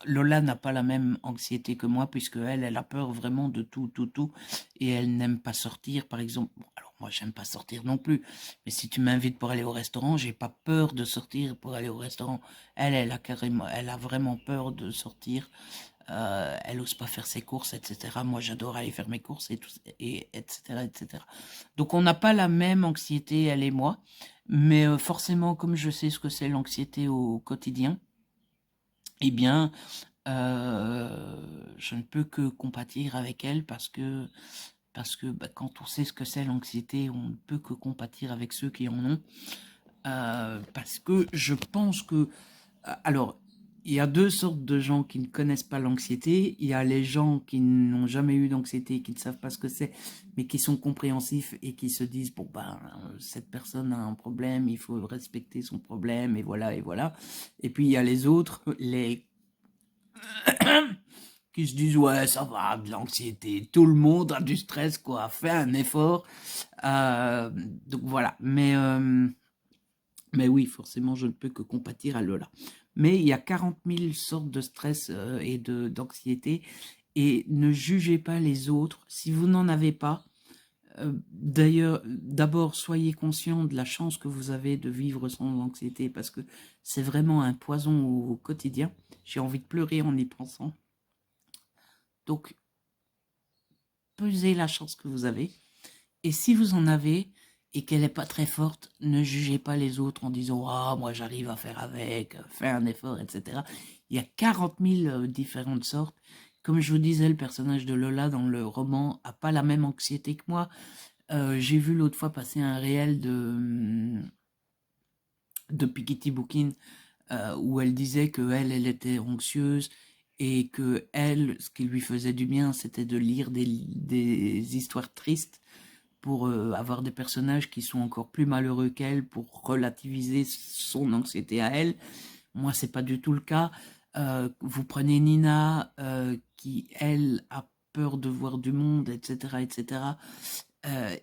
Lola n'a pas la même anxiété que moi puisque elle a peur vraiment de tout, tout, tout. Et elle n'aime pas sortir, par exemple. Bon, alors moi, j'aime pas sortir non plus. Mais si tu m'invites pour aller au restaurant, j'ai pas peur de sortir pour aller au restaurant. Elle a vraiment peur de sortir. Elle ose pas faire ses courses, etc. Moi, j'adore aller faire mes courses et tout, et etc., etc. Donc, on n'a pas la même anxiété, elle et moi, mais forcément, comme je sais ce que c'est l'anxiété au quotidien, eh bien, je ne peux que compatir avec elle parce que bah, quand on sait ce que c'est l'anxiété, on ne peut que compatir avec ceux qui en ont. Parce que je pense que alors, il y a deux sortes de gens qui ne connaissent pas l'anxiété. Il y a les gens qui n'ont jamais eu d'anxiété, qui ne savent pas ce que c'est, mais qui sont compréhensifs et qui se disent, bon ben, cette personne a un problème, il faut respecter son problème, et voilà, et voilà. Et puis il y a les autres, les qui se disent, ouais, ça va, de l'anxiété, tout le monde a du stress, quoi, fais un effort. Donc voilà, mais oui, forcément, je ne peux que compatir à Lola. Mais il y a 40 000 sortes de stress et d'anxiété. Et ne jugez pas les autres si vous n'en avez pas. D'ailleurs, d'abord, soyez conscient de la chance que vous avez de vivre sans anxiété parce que c'est vraiment un poison au quotidien. J'ai envie de pleurer en y pensant. Donc, pesez la chance que vous avez. Et si vous en avez et qu'elle n'est pas très forte, ne jugez pas les autres en disant ah, moi j'arrive à faire avec, fais un effort, etc. Il y a 40 000 différentes sortes. Comme je vous disais, le personnage de Lola dans le roman a pas la même anxiété que moi. J'ai vu l'autre fois passer un réel de Piketty Bookin où elle disait que elle était anxieuse et que elle, ce qui lui faisait du bien, c'était de lire des histoires tristes pour avoir des personnages qui sont encore plus malheureux qu'elle, pour relativiser son anxiété à elle. Moi, c'est pas du tout le cas. Vous prenez Nina, qui, elle, a peur de voir du monde, etc., etc.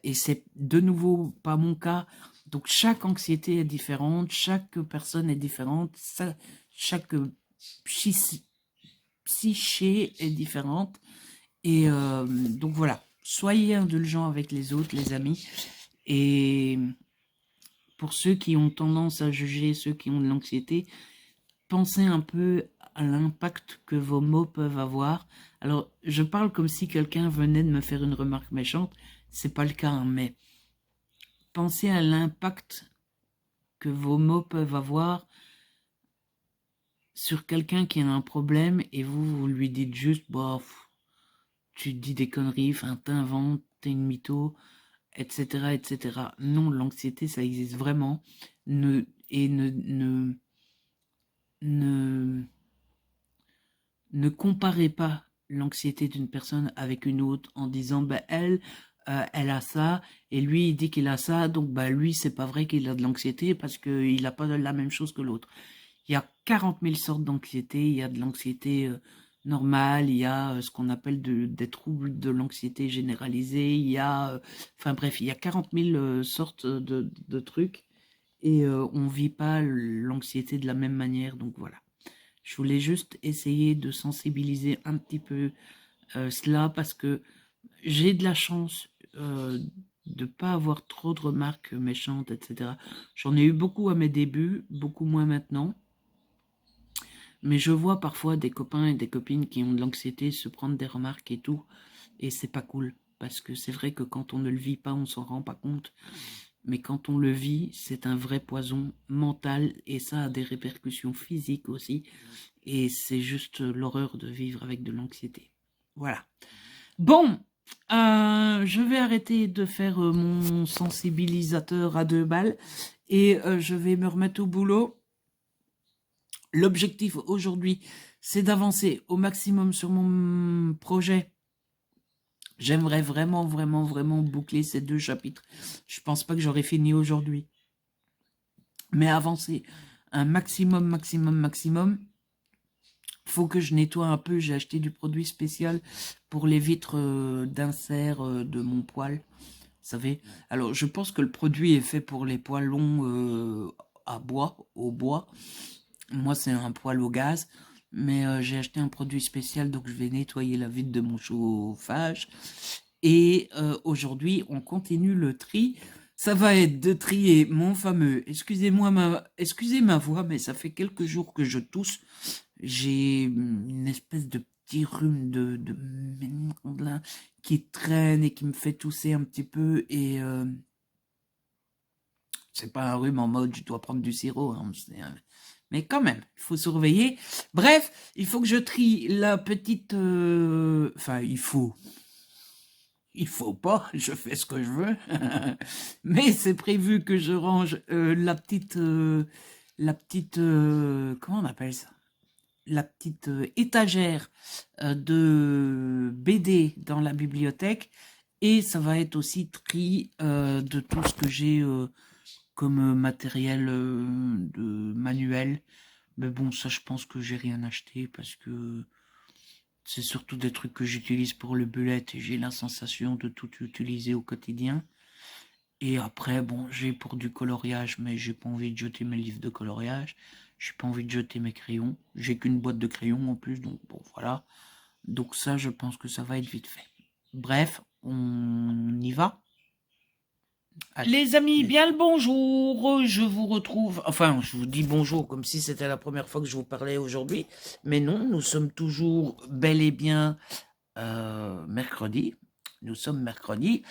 Et c'est de nouveau pas mon cas. Donc, chaque anxiété est différente, chaque personne est différente, chaque psyché est différente. Et donc voilà, soyez indulgents avec les autres, les amis. Et pour ceux qui ont tendance à juger ceux qui ont de l'anxiété, pensez un peu à l'impact que vos mots peuvent avoir. Alors, je parle comme si quelqu'un venait de me faire une remarque méchante. C'est pas le cas, hein, mais pensez à l'impact que vos mots peuvent avoir sur quelqu'un qui a un problème et vous lui dites juste, bof, tu dis des conneries, enfin, t'inventes, t'es une mytho, etc., etc. Non, l'anxiété, ça existe vraiment. Ne, ne comparez pas l'anxiété d'une personne avec une autre en disant, ben, elle a ça, et lui, il dit qu'il a ça, donc, ben, lui, c'est pas vrai qu'il a de l'anxiété parce qu'il n'a pas la même chose que l'autre. Il y a 40 000 sortes d'anxiété, il y a de l'anxiété normale, il y a ce qu'on appelle des troubles de l'anxiété généralisée, il y a, enfin bref, il y a 40 000 sortes de trucs, et on ne vit pas l'anxiété de la même manière, donc voilà. Je voulais juste essayer de sensibiliser un petit peu cela, parce que j'ai de la chance de ne pas avoir trop de remarques méchantes, etc. J'en ai eu beaucoup à mes débuts, beaucoup moins maintenant. Mais je vois parfois des copains et des copines qui ont de l'anxiété se prendre des remarques et tout, et c'est pas cool, parce que c'est vrai que quand on ne le vit pas, on s'en rend pas compte, mais quand on le vit, c'est un vrai poison mental, et ça a des répercussions physiques aussi, et c'est juste l'horreur de vivre avec de l'anxiété. Voilà. Bon, Je vais arrêter de faire mon sensibilisateur à 2 balles et je vais me remettre au boulot. L'objectif aujourd'hui, c'est d'avancer au maximum sur mon projet. J'aimerais vraiment, vraiment, vraiment boucler ces 2 chapitres. Je pense pas que j'aurai fini aujourd'hui. Mais avancer un maximum, maximum, maximum. Faut que je nettoie un peu. J'ai acheté du produit spécial pour les vitres d'insert de mon poêle. Vous savez. Alors, je pense que le produit est fait pour les poêlons au bois. Moi, c'est un poêle au gaz. Mais j'ai acheté un produit spécial, donc je vais nettoyer la vitre de mon chauffage. Et aujourd'hui, on continue le tri. Ça va être de trier mon fameux, excusez ma voix, mais ça fait quelques jours que je tousse. J'ai une espèce de petit rhume de merde là, qui traîne et qui me fait tousser un petit peu. Et c'est pas un rhume en mode je dois prendre du sirop, hein, mais quand même, il faut surveiller. Bref, il faut que je trie la petite... Enfin, il faut pas, je fais ce que je veux. Mais c'est prévu que je range comment on appelle ça? La petite étagère de BD dans la bibliothèque. Et ça va être aussi tri de tout ce que j'ai comme matériel de manuel. Mais bon, ça, je pense que j'ai rien acheté parce que c'est surtout des trucs que j'utilise pour le bullet et j'ai la sensation de tout utiliser au quotidien. Et après, bon, j'ai pour du coloriage, mais j'ai pas envie de jeter mes livres de coloriage. J'ai pas envie de jeter mes crayons. J'ai qu'une boîte de crayons en plus, donc bon, voilà. Donc ça, je pense que ça va être vite fait. Bref, on y va. Allez. Les amis, bien le bonjour, je vous retrouve, enfin je vous dis bonjour comme si c'était la première fois que je vous parlais aujourd'hui, mais non, nous sommes toujours bel et bien mercredi, nous sommes mercredi,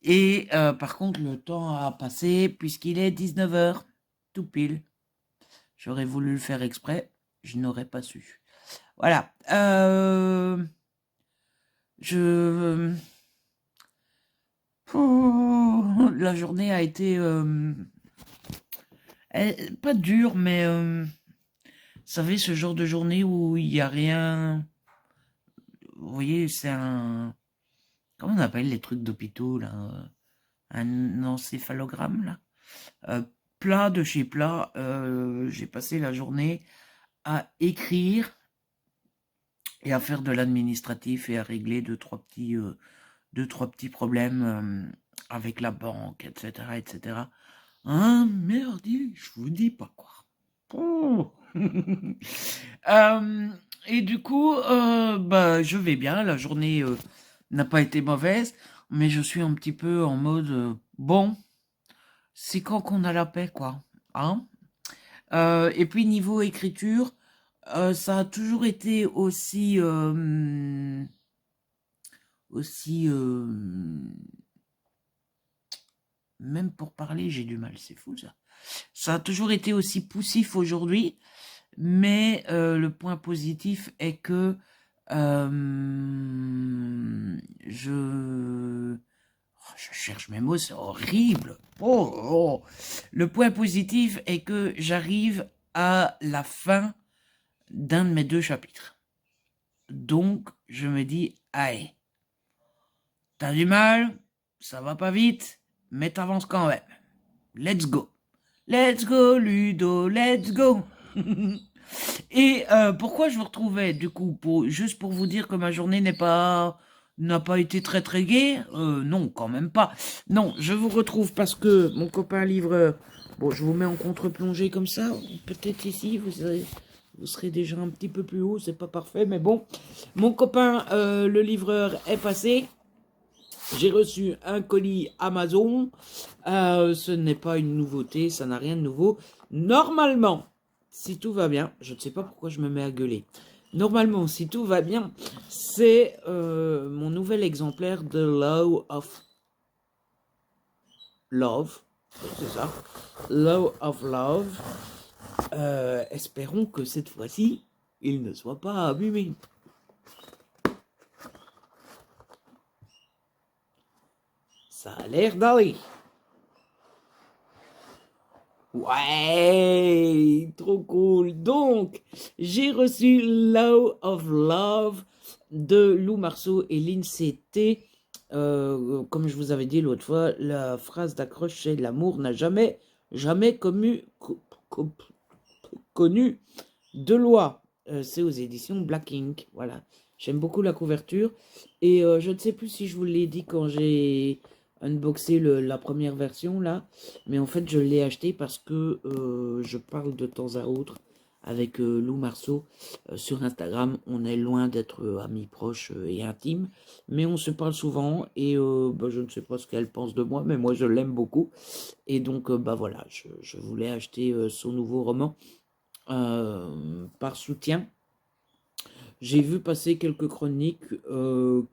et par contre le temps a passé puisqu'il est 19h, tout pile, j'aurais voulu le faire exprès, je n'aurais pas su. Voilà, la journée a été pas dure, mais vous savez, ce genre de journée où il n'y a rien. Vous voyez, c'est un. Comment on appelle les trucs d'hôpitaux, là? Un encéphalogramme, là? Plat de chez plat. J'ai passé la journée à écrire et à faire de l'administratif et à régler deux, trois petits problèmes avec la banque, etc., etc. Un merdier, je vous dis pas quoi. Oh. Et du coup, bah, je vais bien. La journée n'a pas été mauvaise, mais je suis un petit peu en mode bon, c'est quand qu'on a la paix, quoi. Hein. Et puis niveau écriture, ça a toujours été aussi même pour parler, j'ai du mal, c'est fou ça. Ça a toujours été aussi poussif aujourd'hui, mais le point positif est que je cherche mes mots, c'est horrible. Le point positif est que j'arrive à la fin d'un de mes 2 chapitres. Donc, je me dis, allez, t'as du mal, ça va pas vite, mais t'avances quand même. Let's go. Let's go, Ludo, let's go. Et pourquoi je vous retrouvais, du coup, juste pour vous dire que ma journée n'a pas été très très gaie. Non, quand même pas. Non, je vous retrouve parce que mon copain livreur, bon, je vous mets en contre-plongée comme ça, peut-être ici, vous serez déjà un petit peu plus haut, c'est pas parfait, mais bon. Mon copain, le livreur, est passé. J'ai reçu un colis Amazon. Ce n'est pas une nouveauté, ça n'a rien de nouveau. Normalement, si tout va bien, je ne sais pas pourquoi je me mets à gueuler. Normalement, si tout va bien, c'est mon nouvel exemplaire de Law of Love. C'est ça. Law of Love. Espérons que cette fois-ci, il ne soit pas abîmé. Ça a l'air d'aller. Ouais, trop cool. Donc, j'ai reçu Law of Love de Lou Marceau et Lindsay T. Comme je vous avais dit l'autre fois, la phrase d'accroche c'est l'amour n'a jamais connu de loi. C'est aux éditions Black Ink. Voilà. J'aime beaucoup la couverture. Et je ne sais plus si je vous l'ai dit quand j'ai unboxé la première version là. Mais en fait, je l'ai acheté parce que je parle de temps à autre avec Lou Marceau sur Instagram. On est loin d'être amis proches et intimes. Mais on se parle souvent. Et bah, je ne sais pas ce qu'elle pense de moi. Mais moi, je l'aime beaucoup. Et donc, bah voilà, je voulais acheter son nouveau roman par soutien. J'ai vu passer quelques chroniques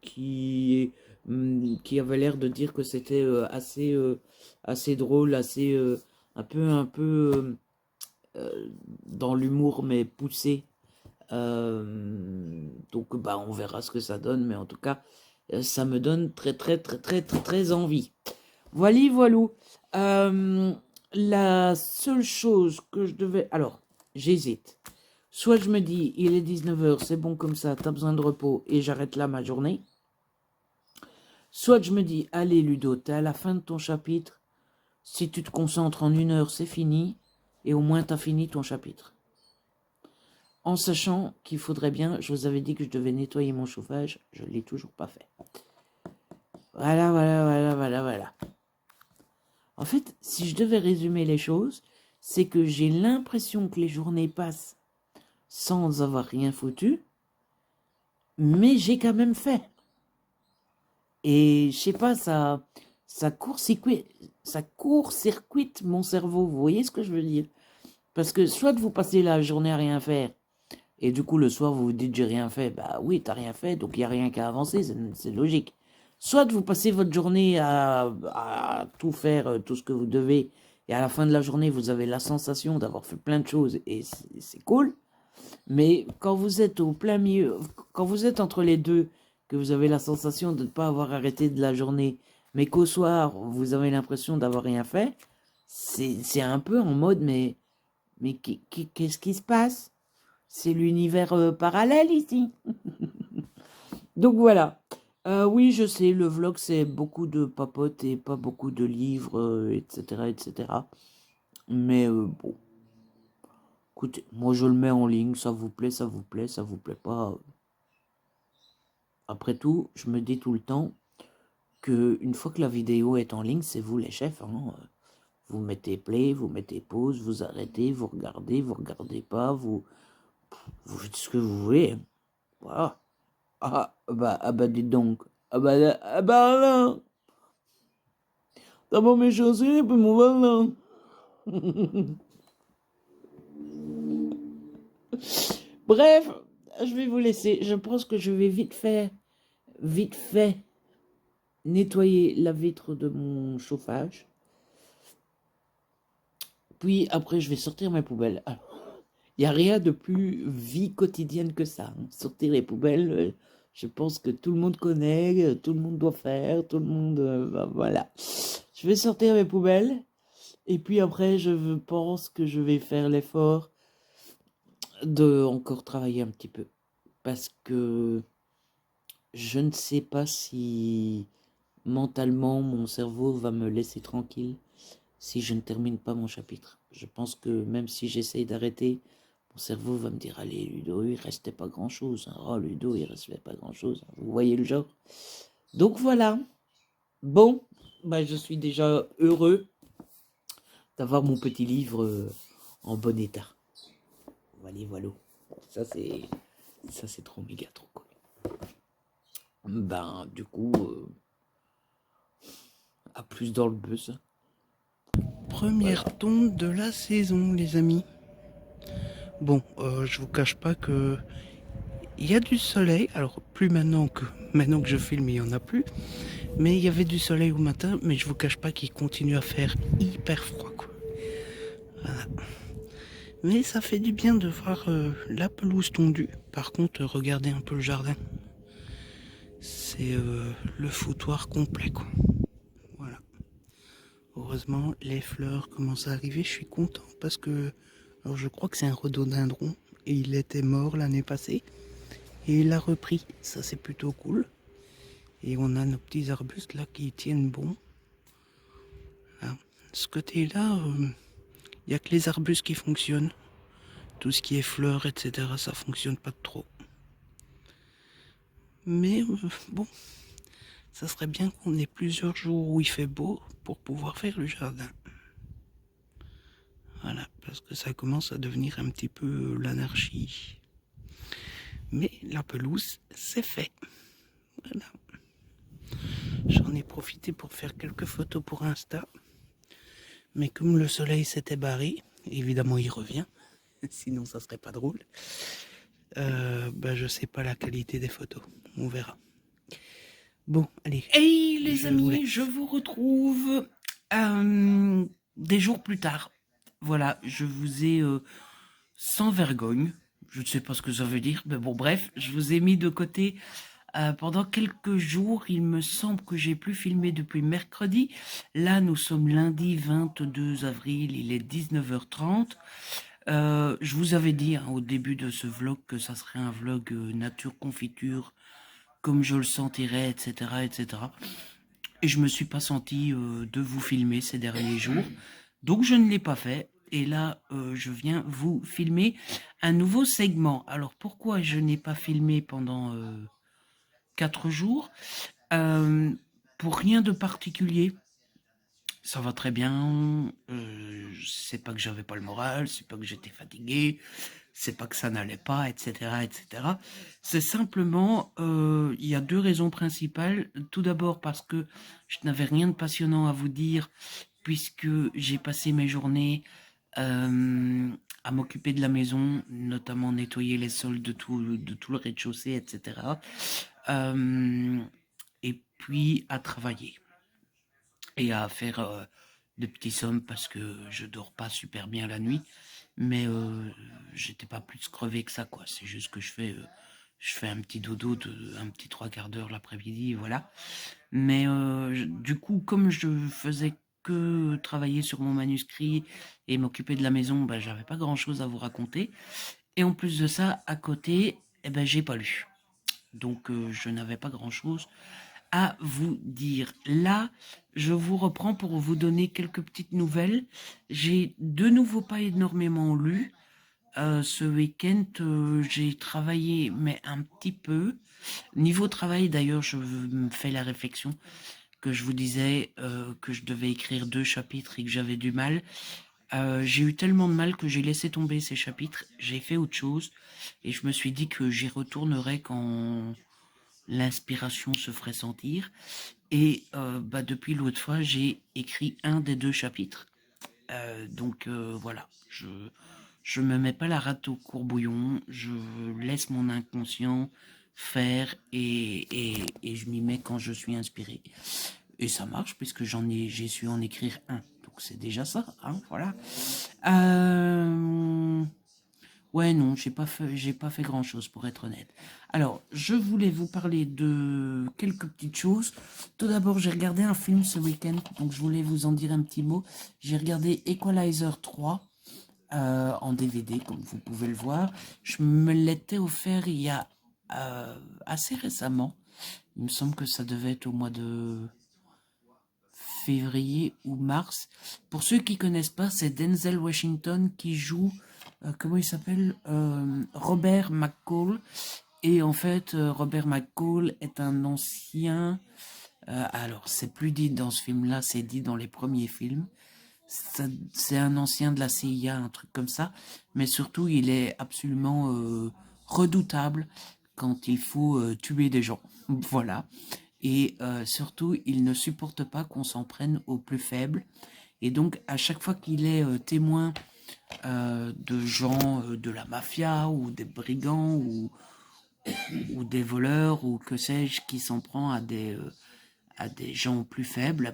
qui avaient l'air de dire que c'était assez drôle, assez un peu dans l'humour mais poussé. Donc bah on verra ce que ça donne, mais en tout cas ça me donne très envie. Voilou. La seule chose que je devais... Alors, j'hésite. Soit je me dis, il est 19h, c'est bon comme ça, t'as besoin de repos et j'arrête là ma journée. Soit je me dis, allez Ludo, t'es à la fin de ton chapitre. Si tu te concentres en 1 heure, c'est fini. Et au moins t'as fini ton chapitre. En sachant qu'il faudrait bien, je vous avais dit que je devais nettoyer mon chauffage, je ne l'ai toujours pas fait. Voilà. En fait, si je devais résumer les choses, c'est que j'ai l'impression que les journées passent sans avoir rien foutu, mais j'ai quand même fait. Et je sais pas, ça court-circuite mon cerveau, vous voyez ce que je veux dire? Parce que soit vous passez la journée à rien faire, et du coup le soir vous vous dites j'ai rien fait, bah oui t'as rien fait, donc il n'y a rien qu'à avancer, c'est logique. Soit vous passez votre journée à tout faire, tout ce que vous devez, et à la fin de la journée vous avez la sensation d'avoir fait plein de choses, et c'est cool. Mais quand vous êtes au plein milieu, quand vous êtes entre les deux, que vous avez la sensation de ne pas avoir arrêté de la journée, mais qu'au soir, vous avez l'impression d'avoir rien fait, c'est un peu en mode, mais qu'est-ce qui se passe? C'est l'univers parallèle ici. Donc voilà. Oui, je sais, le vlog, c'est beaucoup de papotes et pas beaucoup de livres, etc. Mais bon. Écoutez, moi je le mets en ligne, ça vous plaît, ça vous plaît, ça vous plaît pas. Après tout, je me dis tout le temps que une fois que la vidéo est en ligne, c'est vous les chefs. Hein. Vous mettez play, vous mettez pause, vous arrêtez, vous regardez pas, vous faites ce que vous voulez. Hein. Voilà. Ah bah dites donc. Ah bah là. D'abord mes chaussures, puis mon voilà. Bref, je vais vous laisser. Je pense que je vais vite fait nettoyer la vitre de mon chauffage. Puis après, je vais sortir mes poubelles. Il n'y a rien de plus vie quotidienne que ça. Hein. Sortir les poubelles, je pense que tout le monde connaît, tout le monde doit faire, tout le monde... ben voilà. Je vais sortir mes poubelles. Et puis après, je pense que je vais faire l'effort de encore travailler un petit peu. Parce que je ne sais pas si mentalement mon cerveau va me laisser tranquille si je ne termine pas mon chapitre. Je pense que même si j'essaye d'arrêter, mon cerveau va me dire, allez Ludo, il restait pas grand chose. Hein. Oh Ludo, il restait pas grand chose. Hein. Vous voyez le genre. Donc voilà. Bon, bah, je suis déjà heureux d'avoir mon petit livre en bon état. Voilà. Ça c'est trop méga trop cool. Ben du coup, à plus dans le buzz. Première tombe de la saison, les amis. Bon, je vous cache pas que il y a du soleil. Alors plus maintenant que je filme, il y en a plus. Mais il y avait du soleil au matin, mais je vous cache pas qu'il continue à faire hyper froid, quoi. Voilà. Mais ça fait du bien de voir la pelouse tondue. Par contre, regardez un peu le jardin. C'est le foutoir complet, quoi. Voilà. heureusement, les fleurs commencent à arriver. Je suis content parce que, alors je crois que c'est un rhododendron et il était mort l'année passée et il a repris. Ça, c'est plutôt cool. Et on a nos petits arbustes là qui tiennent bon. Là. Ce côté-là, il n'y a que les arbustes qui fonctionnent. Tout ce qui est fleurs, etc., ça fonctionne pas trop. Mais bon, ça serait bien qu'on ait plusieurs jours où il fait beau pour pouvoir faire le jardin. Voilà, parce que ça commence à devenir un petit peu l'anarchie. Mais la pelouse, c'est fait. Voilà. J'en ai profité pour faire quelques photos pour Insta. Mais comme le soleil s'était barré, évidemment il revient, sinon ça serait pas drôle. Je sais pas la qualité des photos, on verra. Bon, allez. Hey les amis, je vous retrouve des jours plus tard. Voilà, je vous ai sans vergogne, je ne sais pas ce que ça veut dire, mais bon bref, je vous ai mis de côté pendant quelques jours. Il me semble que j'ai plus filmé depuis mercredi. Là, nous sommes lundi 22 avril, il est 19h30. Je vous avais dit au début de ce vlog que ça serait un vlog nature confiture, comme je le sentirais, etc., etc. Et je me suis pas senti de vous filmer ces derniers jours, donc je ne l'ai pas fait. Et là, je viens vous filmer un nouveau segment. Alors pourquoi je n'ai pas filmé pendant 4 jours? Pour rien de particulier. Ça va très bien. C'est pas que j'avais pas le moral, c'est pas que j'étais fatigué, c'est pas que ça n'allait pas, etc., etc. C'est simplement, il y a deux raisons principales. Tout d'abord parce que je n'avais rien de passionnant à vous dire, puisque j'ai passé mes journées à m'occuper de la maison, notamment nettoyer les sols de tout le rez-de-chaussée, etc. Et puis à travailler et à faire des petits sommes parce que je dors pas super bien la nuit, mais j'étais pas plus crevé que ça, quoi. C'est juste que je fais un petit dodo de un petit 3/4 d'heure l'après-midi, voilà. Mais du coup, comme je faisais que travailler sur mon manuscrit et m'occuper de la maison, ben, j'avais pas grand chose à vous raconter. Et en plus de ça, à côté, eh ben, j'ai pas lu. Donc je n'avais pas grand chose à vous dire. Là, je vous reprends pour vous donner quelques petites nouvelles. J'ai de nouveau pas énormément lu. Ce week-end, j'ai travaillé, mais un petit peu. Niveau travail, d'ailleurs, je me fais la réflexion que je vous disais que je devais écrire 2 chapitres et que j'avais du mal. J'ai eu tellement de mal que j'ai laissé tomber ces chapitres. J'ai fait autre chose et je me suis dit que j'y retournerai quand l'inspiration se ferait sentir. Et depuis l'autre fois, j'ai écrit un des 2 chapitres. Donc voilà, je me mets pas la rate au courbouillon, je laisse mon inconscient faire et je m'y mets quand je suis inspiré. Et ça marche puisque j'ai su en écrire un. Donc c'est déjà ça, hein, voilà. Ouais, non, j'ai pas fait grand chose pour être honnête. Alors, je voulais vous parler de quelques petites choses. Tout d'abord, j'ai regardé un film ce week-end, donc je voulais vous en dire un petit mot. J'ai regardé Equalizer 3 en DVD, comme vous pouvez le voir. Je me l'étais offert il y a assez récemment. Il me semble que ça devait être au mois de février ou mars. Pour ceux qui connaissent pas, c'est Denzel Washington qui joue, comment il s'appelle, Robert McCall. Et en fait, Robert McCall est un ancien. Alors, c'est plus dit dans ce film-là, c'est dit dans les premiers films. C'est un ancien de la CIA, un truc comme ça. Mais surtout, il est absolument redoutable quand il faut tuer des gens. Voilà. Et surtout, il ne supporte pas qu'on s'en prenne aux plus faibles. Et donc, à chaque fois qu'il est témoin de gens de la mafia ou des brigands ou des voleurs ou que sais-je qui s'en prend à des gens plus faibles,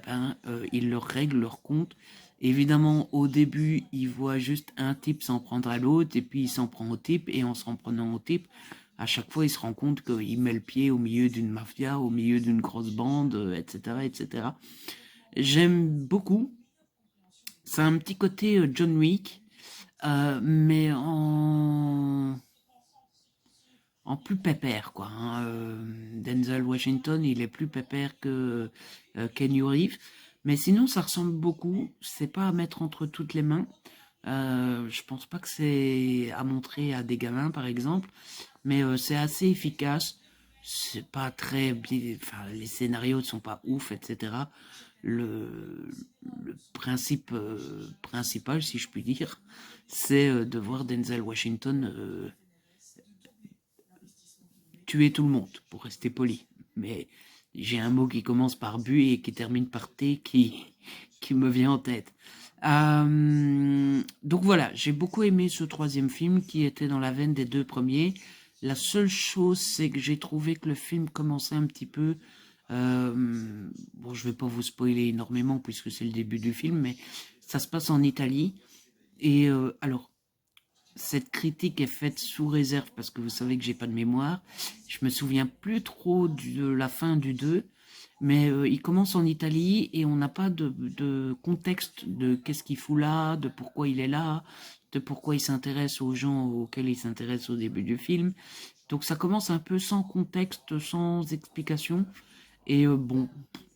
il leur règle leur compte. Évidemment, au début, il voit juste un type s'en prendre à l'autre, et puis il s'en prend au type, et en s'en prenant au type, à chaque fois, il se rend compte qu'il met le pied au milieu d'une mafia, au milieu d'une grosse bande, etc., etc. J'aime beaucoup. Ça a un petit côté John Wick, mais en plus pépère, quoi. Hein. Denzel Washington, il est plus pépère que Keanu Reeves. Mais sinon, ça ressemble beaucoup. C'est pas à mettre entre toutes les mains. Je pense pas que c'est à montrer à des gamins, par exemple. Mais c'est assez efficace. C'est pas très bien. Enfin, les scénarios ne sont pas ouf, etc. Le principe principal, si je puis dire, c'est de voir Denzel Washington tuer tout le monde, pour rester poli. Mais j'ai un mot qui commence par bu et qui termine par T qui me vient en tête. Donc voilà, j'ai beaucoup aimé ce troisième film qui était dans la veine des deux premiers. La seule chose, c'est que j'ai trouvé que le film commençait un petit peu... bon, je vais pas vous spoiler énormément puisque c'est le début du film, mais ça se passe en Italie. Et alors, cette critique est faite sous réserve parce que vous savez que j'ai pas de mémoire. Je me souviens plus trop de la fin du 2, mais il commence en Italie et on n'a pas de contexte de qu'est-ce qu'il fout là, de pourquoi il est là, de pourquoi il s'intéresse aux gens auxquels il s'intéresse au début du film. Donc ça commence un peu sans contexte, sans explication. Et bon,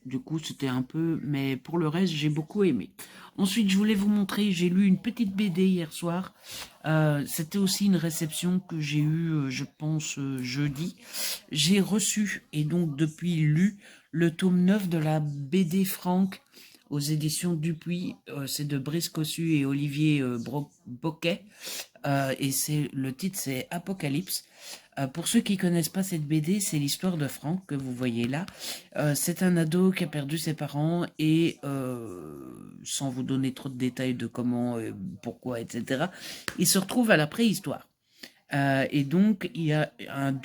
du coup, c'était un peu... Mais pour le reste, j'ai beaucoup aimé. Ensuite, je voulais vous montrer, j'ai lu une petite BD hier soir. C'était aussi une réception que j'ai eue, je pense, jeudi. J'ai reçu, et donc depuis lu, le tome 9 de la BD Franck aux éditions Dupuis. C'est de Brice Cossu et Olivier Boquet. Et le titre, c'est Apocalypse. Pour ceux qui connaissent pas cette BD, c'est l'histoire de Franck que vous voyez là. C'est un ado qui a perdu ses parents et sans vous donner trop de détails de comment, pourquoi, etc., il se retrouve à la préhistoire. Et donc il y a une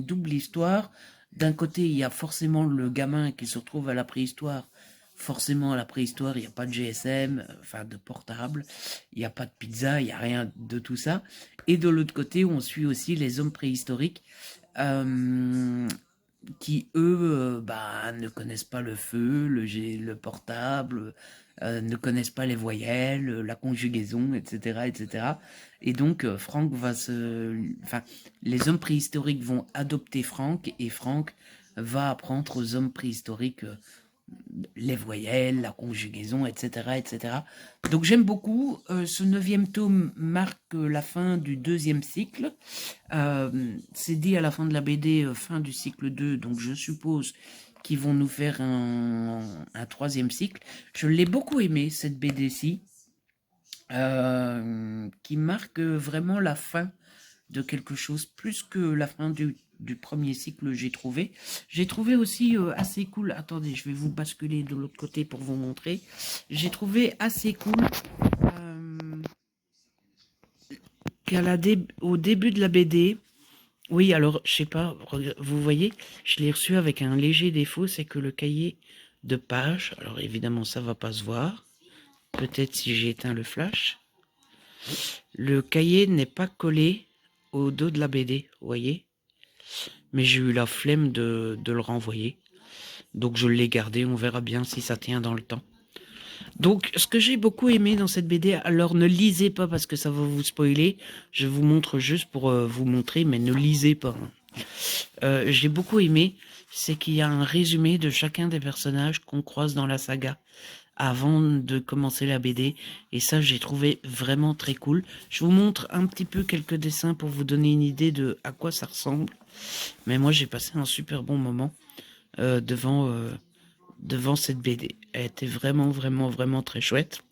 double histoire. D'un côté, il y a forcément le gamin qui se retrouve à la préhistoire. Forcément, à la préhistoire, il n'y a pas de GSM, enfin de portable, il n'y a pas de pizza, il n'y a rien de tout ça. Et de l'autre côté, on suit aussi les hommes préhistoriques qui, eux, ne connaissent pas le feu, le portable, ne connaissent pas les voyelles, la conjugaison, etc., etc. Et donc, Franck Enfin, les hommes préhistoriques vont adopter Franck, et Franck va apprendre aux hommes préhistoriques les voyelles, la conjugaison, etc., etc. Donc j'aime beaucoup. Ce neuvième tome marque la fin du deuxième cycle. C'est dit à la fin de la BD, fin du cycle 2, donc je suppose qu'ils vont nous faire un troisième cycle. Je l'ai beaucoup aimé, cette BD-ci, qui marque vraiment la fin de quelque chose, plus que la fin du premier cycle, j'ai trouvé. J'ai trouvé aussi assez cool, attendez, je vais vous basculer de l'autre côté pour vous montrer. J'ai trouvé assez cool au début de la BD, oui, alors, je sais pas, vous voyez, je l'ai reçu avec un léger défaut, c'est que le cahier de page, alors évidemment ça va pas se voir, peut-être si j'ai éteint le flash, le cahier n'est pas collé au dos de la BD, vous voyez, mais j'ai eu la flemme de le renvoyer, donc je l'ai gardé, on verra bien si ça tient dans le temps. Donc, ce que j'ai beaucoup aimé dans cette BD, alors ne lisez pas parce que ça va vous spoiler, je vous montre juste pour vous montrer, mais ne lisez pas. J'ai beaucoup aimé, c'est qu'il y a un résumé de chacun des personnages qu'on croise dans la saga avant de commencer la BD, et ça j'ai trouvé vraiment très cool. Je vous montre un petit peu quelques dessins pour vous donner une idée de à quoi ça ressemble, mais moi j'ai passé un super bon moment devant cette BD. Elle était vraiment, vraiment, vraiment très chouette.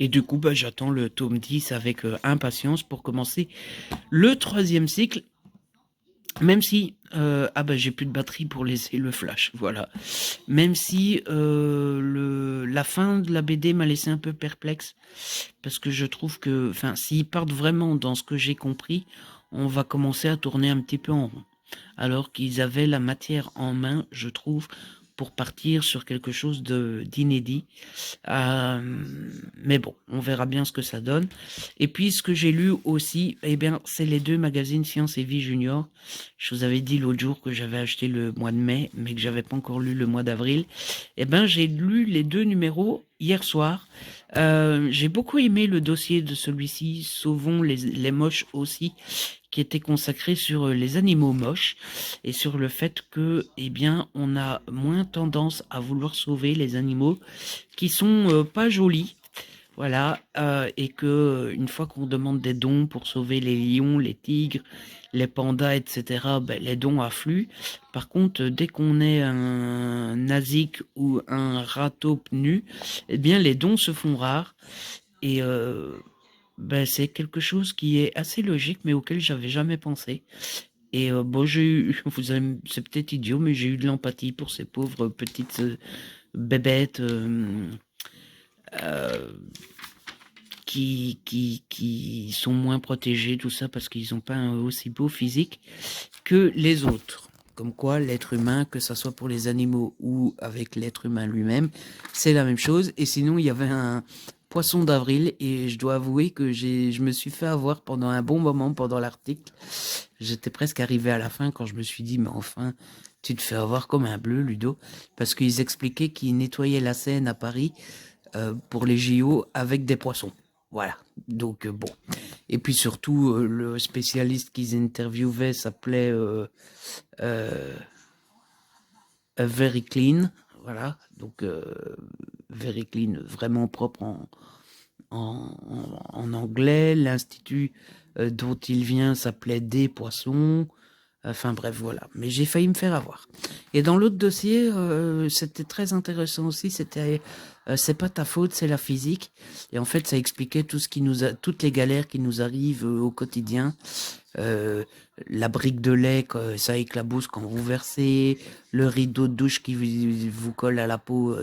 Et du coup, j'attends le tome 10 avec impatience pour commencer le troisième cycle. Même si... j'ai plus de batterie pour laisser le flash, voilà. Même si la fin de la BD m'a laissé un peu perplexe. Parce que je trouve que... Enfin, s'ils partent vraiment dans ce que j'ai compris, on va commencer à tourner un petit peu en rond. Alors qu'ils avaient la matière en main, je trouve, pour partir sur quelque chose d'inédit. Mais bon, on verra bien ce que ça donne. Et puis, ce que j'ai lu aussi, eh bien, c'est les 2 magazines Science et Vie Junior. Je vous avais dit l'autre jour que j'avais acheté le mois de mai, mais que j'avais pas encore lu le mois d'avril. Eh ben, j'ai lu les 2 numéros hier soir. J'ai beaucoup aimé le dossier de celui-ci, Sauvons les moches aussi, qui était consacré sur les animaux moches et sur le fait que, eh bien, on a moins tendance à vouloir sauver les animaux qui sont pas jolis. Voilà, et que une fois qu'on demande des dons pour sauver les lions, les tigres, les pandas, etc., ben, les dons affluent. Par contre, dès qu'on est un nasique ou un ratopnu, eh bien, les dons se font rares. Et ben, c'est quelque chose qui est assez logique, mais auquel j'avais jamais pensé. Et bon, j'ai eu, c'est peut-être idiot, mais j'ai eu de l'empathie pour ces pauvres petites bébêtes euh, qui sont moins protégées, tout ça, parce qu'ils n'ont pas un aussi beau physique que les autres. Comme quoi, l'être humain, que ça soit pour les animaux ou avec l'être humain lui-même, c'est la même chose. Et sinon, il y avait un poisson d'avril et je dois avouer que je me suis fait avoir pendant un bon moment pendant l'article. J'étais presque arrivé à la fin quand je me suis dit, mais enfin, tu te fais avoir comme un bleu, Ludo, parce qu'ils expliquaient qu'ils nettoyaient la Seine à Paris pour les JO avec des poissons. Voilà, donc bon. Et puis surtout, le spécialiste qu'ils interviewaient s'appelait Very Clean, voilà, donc Very Clean, vraiment propre en anglais. L'institut dont il vient s'appelait Des Poissons. Enfin bref, voilà. Mais j'ai failli me faire avoir. Et dans l'autre dossier, c'était très intéressant aussi. C'était c'est pas ta faute, c'est la physique. Et en fait, ça expliquait tout ce qui toutes les galères qui nous arrivent au quotidien. Euh, la brique de lait, ça éclabousse quand vous versez. Le rideau de douche qui vous colle à la peau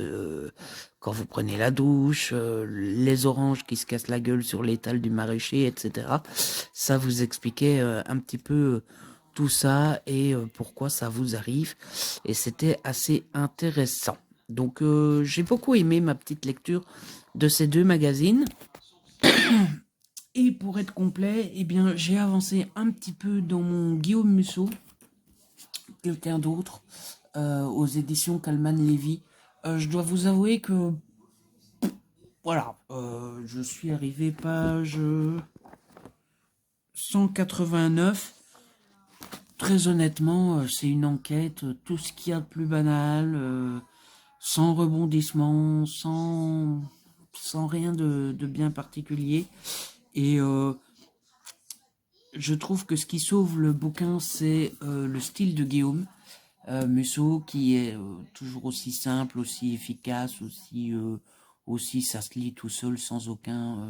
quand vous prenez la douche. Les oranges qui se cassent la gueule sur l'étal du maraîcher, etc. Ça vous expliquait un petit peu tout ça et pourquoi ça vous arrive. Et c'était assez intéressant. Donc j'ai beaucoup aimé ma petite lecture de ces 2 magazines. Et pour être complet, eh bien, j'ai avancé un petit peu dans mon Guillaume Musso, quelqu'un d'autre, aux éditions Calman Lévy. Je dois vous avouer que, voilà, je suis arrivé page 189. Très honnêtement, c'est une enquête, tout ce qu'il y a de plus banal, sans rebondissement, sans rien de bien particulier. Et je trouve que ce qui sauve le bouquin, c'est le style de Guillaume Musso, qui est toujours aussi simple, aussi efficace, aussi ça se lit tout seul sans aucun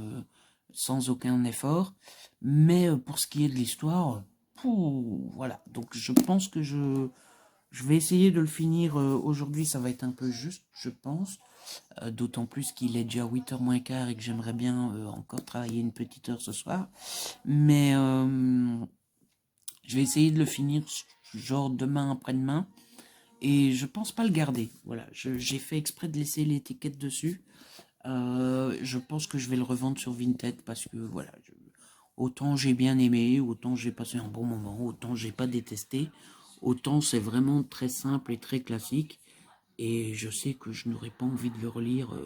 effort. Mais pour ce qui est de l'histoire, voilà. Donc je pense que je vais essayer de le finir aujourd'hui. Ça va être un peu juste, je pense. D'autant plus qu'il est déjà 8h moins quart et que j'aimerais bien encore travailler une petite heure ce soir. Mais je vais essayer de le finir genre demain après-demain. Et je pense pas le garder. Voilà, j'ai fait exprès de laisser l'étiquette dessus. Je pense que je vais le revendre sur Vinted parce que voilà, autant j'ai bien aimé, autant j'ai passé un bon moment, autant j'ai pas détesté, autant c'est vraiment très simple et très classique. Et je sais que je n'aurais pas envie de le relire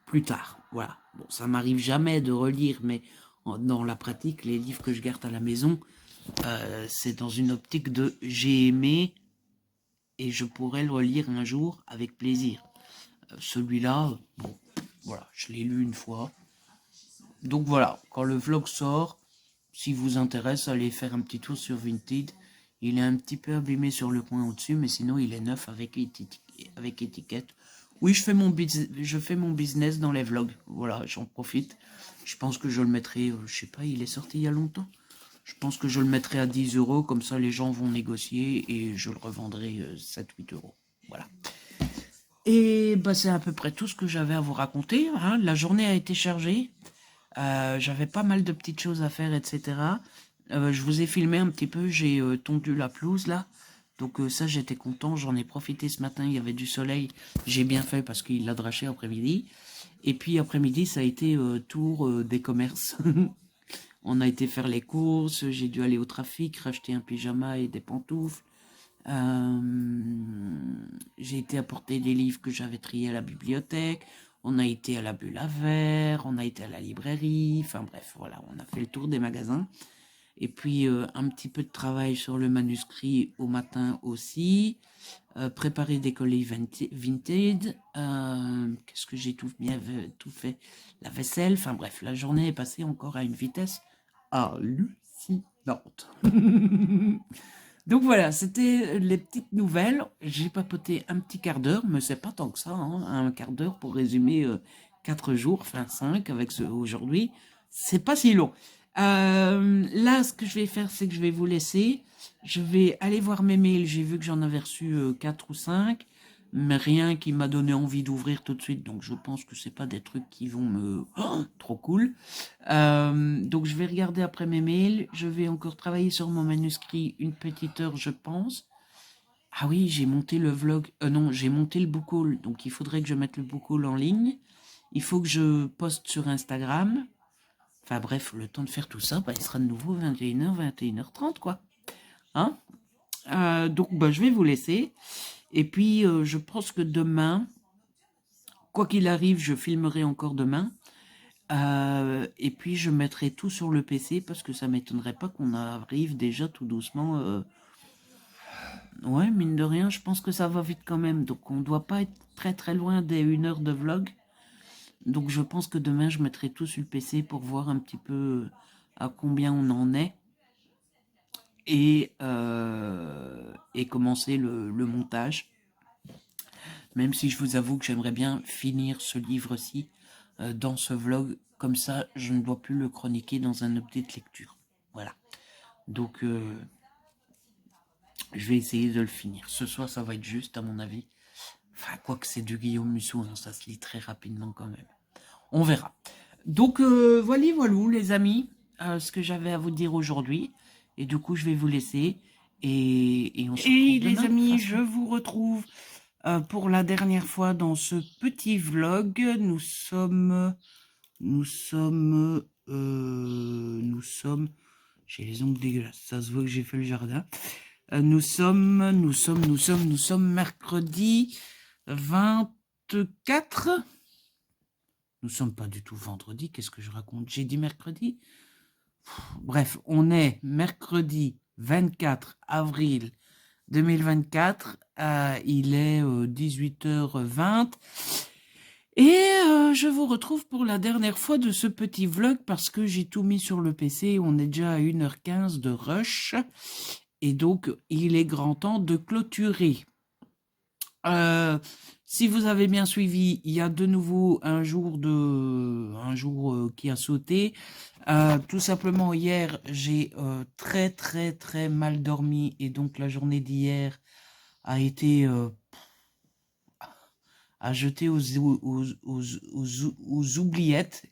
plus tard. Voilà. Bon, ça m'arrive jamais de relire, mais dans la pratique, les livres que je garde à la maison, c'est dans une optique de j'ai aimé et je pourrais le relire un jour avec plaisir. Celui-là, bon, voilà, je l'ai lu une fois. Donc voilà, quand le vlog sort, si vous intéresse, allez faire un petit tour sur Vinted. Il est un petit peu abîmé sur le coin au-dessus, mais sinon il est neuf avec étiquette. Oui, je fais mon business dans les vlogs. Voilà, j'en profite. Je pense que je le mettrai, je sais pas, il est sorti il y a longtemps. Je pense que je le mettrai à 10 euros, comme ça les gens vont négocier et je le revendrai 7-8 euros. Voilà. Et bah, c'est à peu près tout ce que j'avais à vous raconter. Hein. La journée a été chargée. J'avais pas mal de petites choses à faire, etc. Je vous ai filmé un petit peu, j'ai tondu la pelouse là. Donc ça, j'étais content. J'en ai profité ce matin. Il y avait du soleil. J'ai bien fait parce qu'il a draché après-midi. Et puis après-midi, ça a été tour des commerces. On a été faire les courses. J'ai dû aller au trafic, racheter un pyjama et des pantoufles. J'ai été apporter des livres que j'avais triés à la bibliothèque. On a été à la Bulle à Verre. On a été à la librairie. Enfin bref, voilà, on a fait le tour des magasins. Et puis un petit peu de travail sur le manuscrit au matin aussi. Préparer des colis vintage. Qu'est-ce que j'ai tout bien tout fait? La vaisselle. Enfin bref, la journée est passée encore à une vitesse hallucinante. Donc voilà, c'était les petites nouvelles. J'ai papoté un petit quart d'heure, mais c'est pas tant que ça, hein, un quart d'heure pour résumer 4 jours, enfin 5 avec aujourd'hui. C'est pas si long. Là, ce que je vais faire, c'est que je vais vous laisser. Je vais aller voir mes mails. J'ai vu que j'en avais reçu 4 ou 5, mais rien qui m'a donné envie d'ouvrir tout de suite. Donc je pense que c'est pas des trucs qui vont me... Oh, trop cool. Donc je vais regarder après mes mails. Je vais encore travailler sur mon manuscrit une petite heure, je pense. Ah oui, j'ai monté le vlog. Non, j'ai monté le book haul. Donc il faudrait que je mette le book haul en ligne. Il faut que je poste sur Instagram. Enfin bref, le temps de faire tout ça, bah, il sera de nouveau 21h, 21h30, quoi. Hein? Donc bah, je vais vous laisser. Et puis je pense que demain, quoi qu'il arrive, je filmerai encore demain. Et puis je mettrai tout sur le PC parce que ça m'étonnerait pas qu'on arrive déjà tout doucement. Ouais, mine de rien, je pense que ça va vite quand même. Donc on doit pas être très très loin des 1 heure de vlog. Donc je pense que demain je mettrai tout sur le PC pour voir un petit peu à combien on en est. Et commencer le montage. Même si je vous avoue que j'aimerais bien finir ce livre-ci dans ce vlog. Comme ça, je ne dois plus le chroniquer dans un update lecture. Voilà. Donc, je vais essayer de le finir. Ce soir, ça va être juste, à mon avis. Enfin, quoique c'est du Guillaume Musso, hein, ça se lit très rapidement quand même. On verra. Donc, voilà, les amis, ce que j'avais à vous dire aujourd'hui. Et du coup, je vais vous laisser. Et on se retrouve demain. Les amis, je vous retrouve pour la dernière fois dans ce petit vlog. Nous sommes, j'ai les ongles dégueulasses, ça se voit que j'ai fait le jardin. Nous sommes mercredi 24. Nous sommes pas du tout vendredi, qu'est-ce que je raconte? J'ai dit mercredi. Bref, on est mercredi 24 avril 2024, il est 18h20 et je vous retrouve pour la dernière fois de ce petit vlog parce que j'ai tout mis sur le PC, on est déjà à 1h15 de rush et donc il est grand temps de clôturer. Si vous avez bien suivi, il y a de nouveau un jour qui a sauté. Tout simplement hier, j'ai très très très mal dormi et donc la journée d'hier a été à jeter aux oubliettes.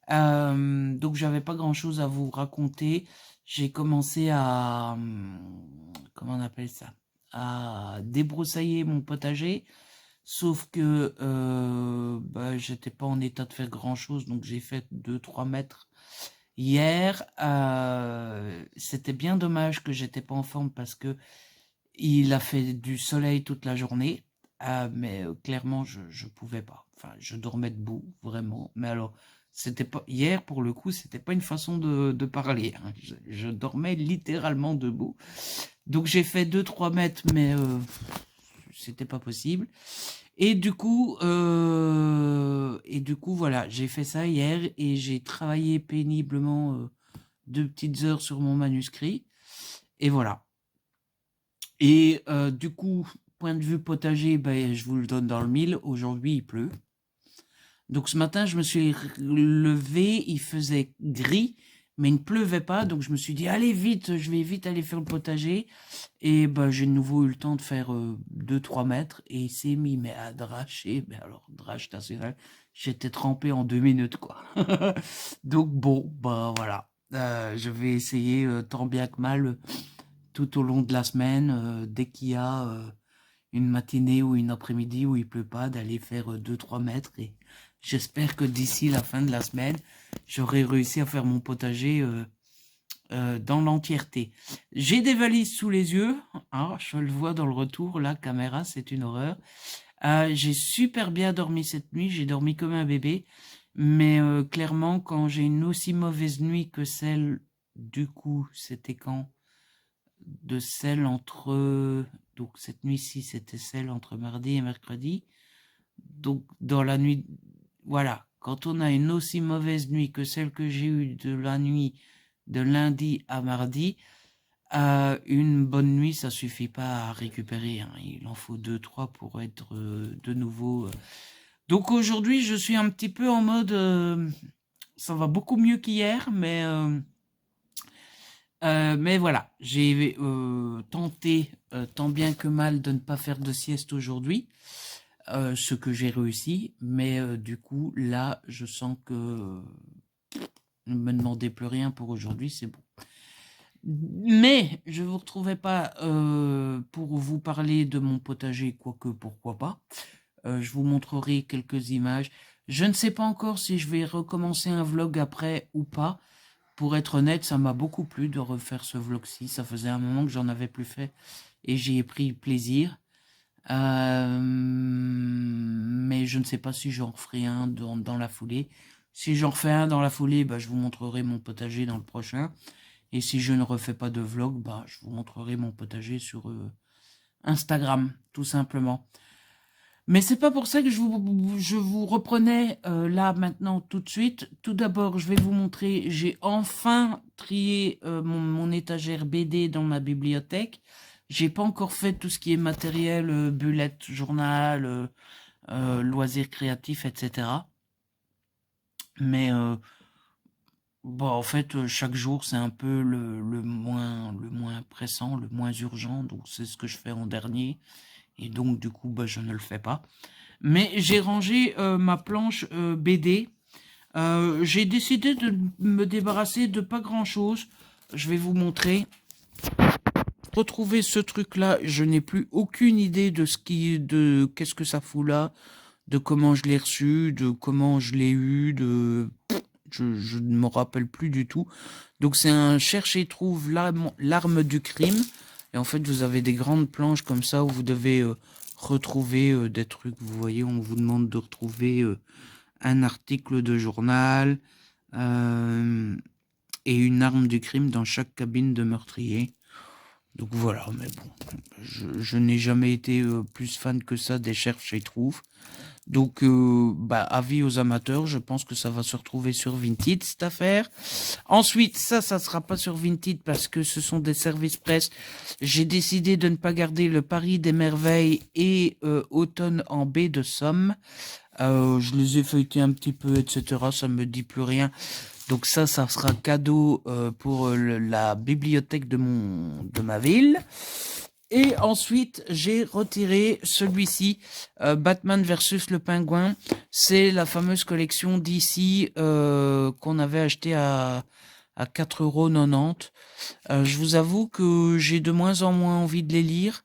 Donc j'avais pas grand chose à vous raconter. J'ai commencé à comment on appelle ça, à débroussailler mon potager. Sauf que j'étais pas en état de faire grand chose, donc j'ai fait 2-3 mètres hier. C'était bien dommage que j'étais pas en forme parce que il a fait du soleil toute la journée, mais clairement je pouvais pas. Enfin, je dormais debout vraiment. Mais alors, c'était pas hier pour le coup, c'était pas une façon de parler. Hein. Je dormais littéralement debout. Donc j'ai fait 2-3 mètres, mais c'était pas possible. Et du coup, voilà, j'ai fait ça hier et j'ai travaillé péniblement 2 petites heures sur mon manuscrit. Et voilà. Et du coup, point de vue potager, je vous le donne dans le mille. Aujourd'hui, il pleut. Donc ce matin, je me suis levé, il faisait gris, mais il ne pleuvait pas. Donc je me suis dit, allez vite, je vais vite aller faire le potager. Et j'ai de nouveau eu le temps de faire 2-3 mètres. Et il s'est mis à dracher. Mais alors, drache national, j'étais trempé en 2 minutes, quoi. Donc bon, voilà. Je vais essayer tant bien que mal tout au long de la semaine, dès qu'il y a une matinée ou une après-midi où il pleut pas, d'aller faire 2-3 mètres. Et j'espère que d'ici la fin de la semaine, j'aurai réussi à faire mon potager dans l'entièreté. J'ai des valises sous les yeux. Ah, je le vois dans le retour, la caméra, c'est une horreur. J'ai super bien dormi cette nuit, j'ai dormi comme un bébé. Mais clairement, quand j'ai une aussi mauvaise nuit que celle, du coup, c'était quand? De celle entre... Donc cette nuit-ci, c'était celle entre mardi et mercredi. Donc dans la nuit... Voilà, quand on a une aussi mauvaise nuit que celle que j'ai eue de la nuit de lundi à mardi, une bonne nuit, ça suffit pas à récupérer. Hein. Il en faut 2-3 pour être de nouveau... Donc aujourd'hui, je suis un petit peu en mode... ça va beaucoup mieux qu'hier, mais voilà, j'ai tenté tant bien que mal de ne pas faire de sieste aujourd'hui, ce que j'ai réussi, mais du coup là je sens que ne me demandez plus rien pour aujourd'hui, c'est bon. Mais je ne vous retrouvais pas pour vous parler de mon potager, quoique pourquoi pas. Je vous montrerai quelques images. Je ne sais pas encore si je vais recommencer un vlog après ou pas. Pour être honnête, ça m'a beaucoup plu de refaire ce vlog-ci. Ça faisait un moment que j'en avais plus fait et j'y ai pris plaisir. Mais je ne sais pas si j'en referai un dans la foulée. Si j'en refais un dans la foulée, bah, je vous montrerai mon potager dans le prochain. Et si je ne refais pas de vlog, bah, je vous montrerai mon potager sur Instagram, tout simplement. Mais c'est pas pour ça que je vous reprenais là maintenant tout de suite. Tout d'abord, je vais vous montrer, j'ai enfin trié mon étagère BD dans ma bibliothèque. J'ai pas encore fait tout ce qui est matériel, bullet, journal, loisirs créatifs, etc. Mais bon, en fait, chaque jour, c'est un peu le moins pressant, le moins urgent. Donc c'est ce que je fais en dernier. Et donc du coup, bah, je ne le fais pas. Mais j'ai rangé ma planche BD. J'ai décidé de me débarrasser de pas grand chose. Je vais vous montrer. Retrouver ce truc là, je n'ai plus aucune idée de qu'est-ce que ça fout là, de comment je l'ai reçu, de comment je l'ai eu, je ne me rappelle plus du tout. Donc c'est un cherche et trouve l'arme du crime. Et en fait vous avez des grandes planches comme ça où vous devez retrouver des trucs. Vous voyez, on vous demande de retrouver un article de journal et une arme du crime dans chaque cabine de meurtrier. Donc voilà, mais bon, je n'ai jamais été plus fan que ça des cherche et trouve. Donc, bah, avis aux amateurs, je pense que ça va se retrouver sur Vinted, cette affaire. Ensuite, ça sera pas sur Vinted parce que ce sont des services presse. J'ai décidé de ne pas garder le Paris des merveilles et Automne en baie de Somme. Je les ai feuilletés un petit peu, etc. Ça me dit plus rien. Donc ça sera cadeau pour la bibliothèque de ma ville. Et ensuite, j'ai retiré celui-ci, Batman versus le Pingouin. C'est la fameuse collection d'ici qu'on avait acheté à 4,90 €. Je vous avoue que j'ai de moins en moins envie de les lire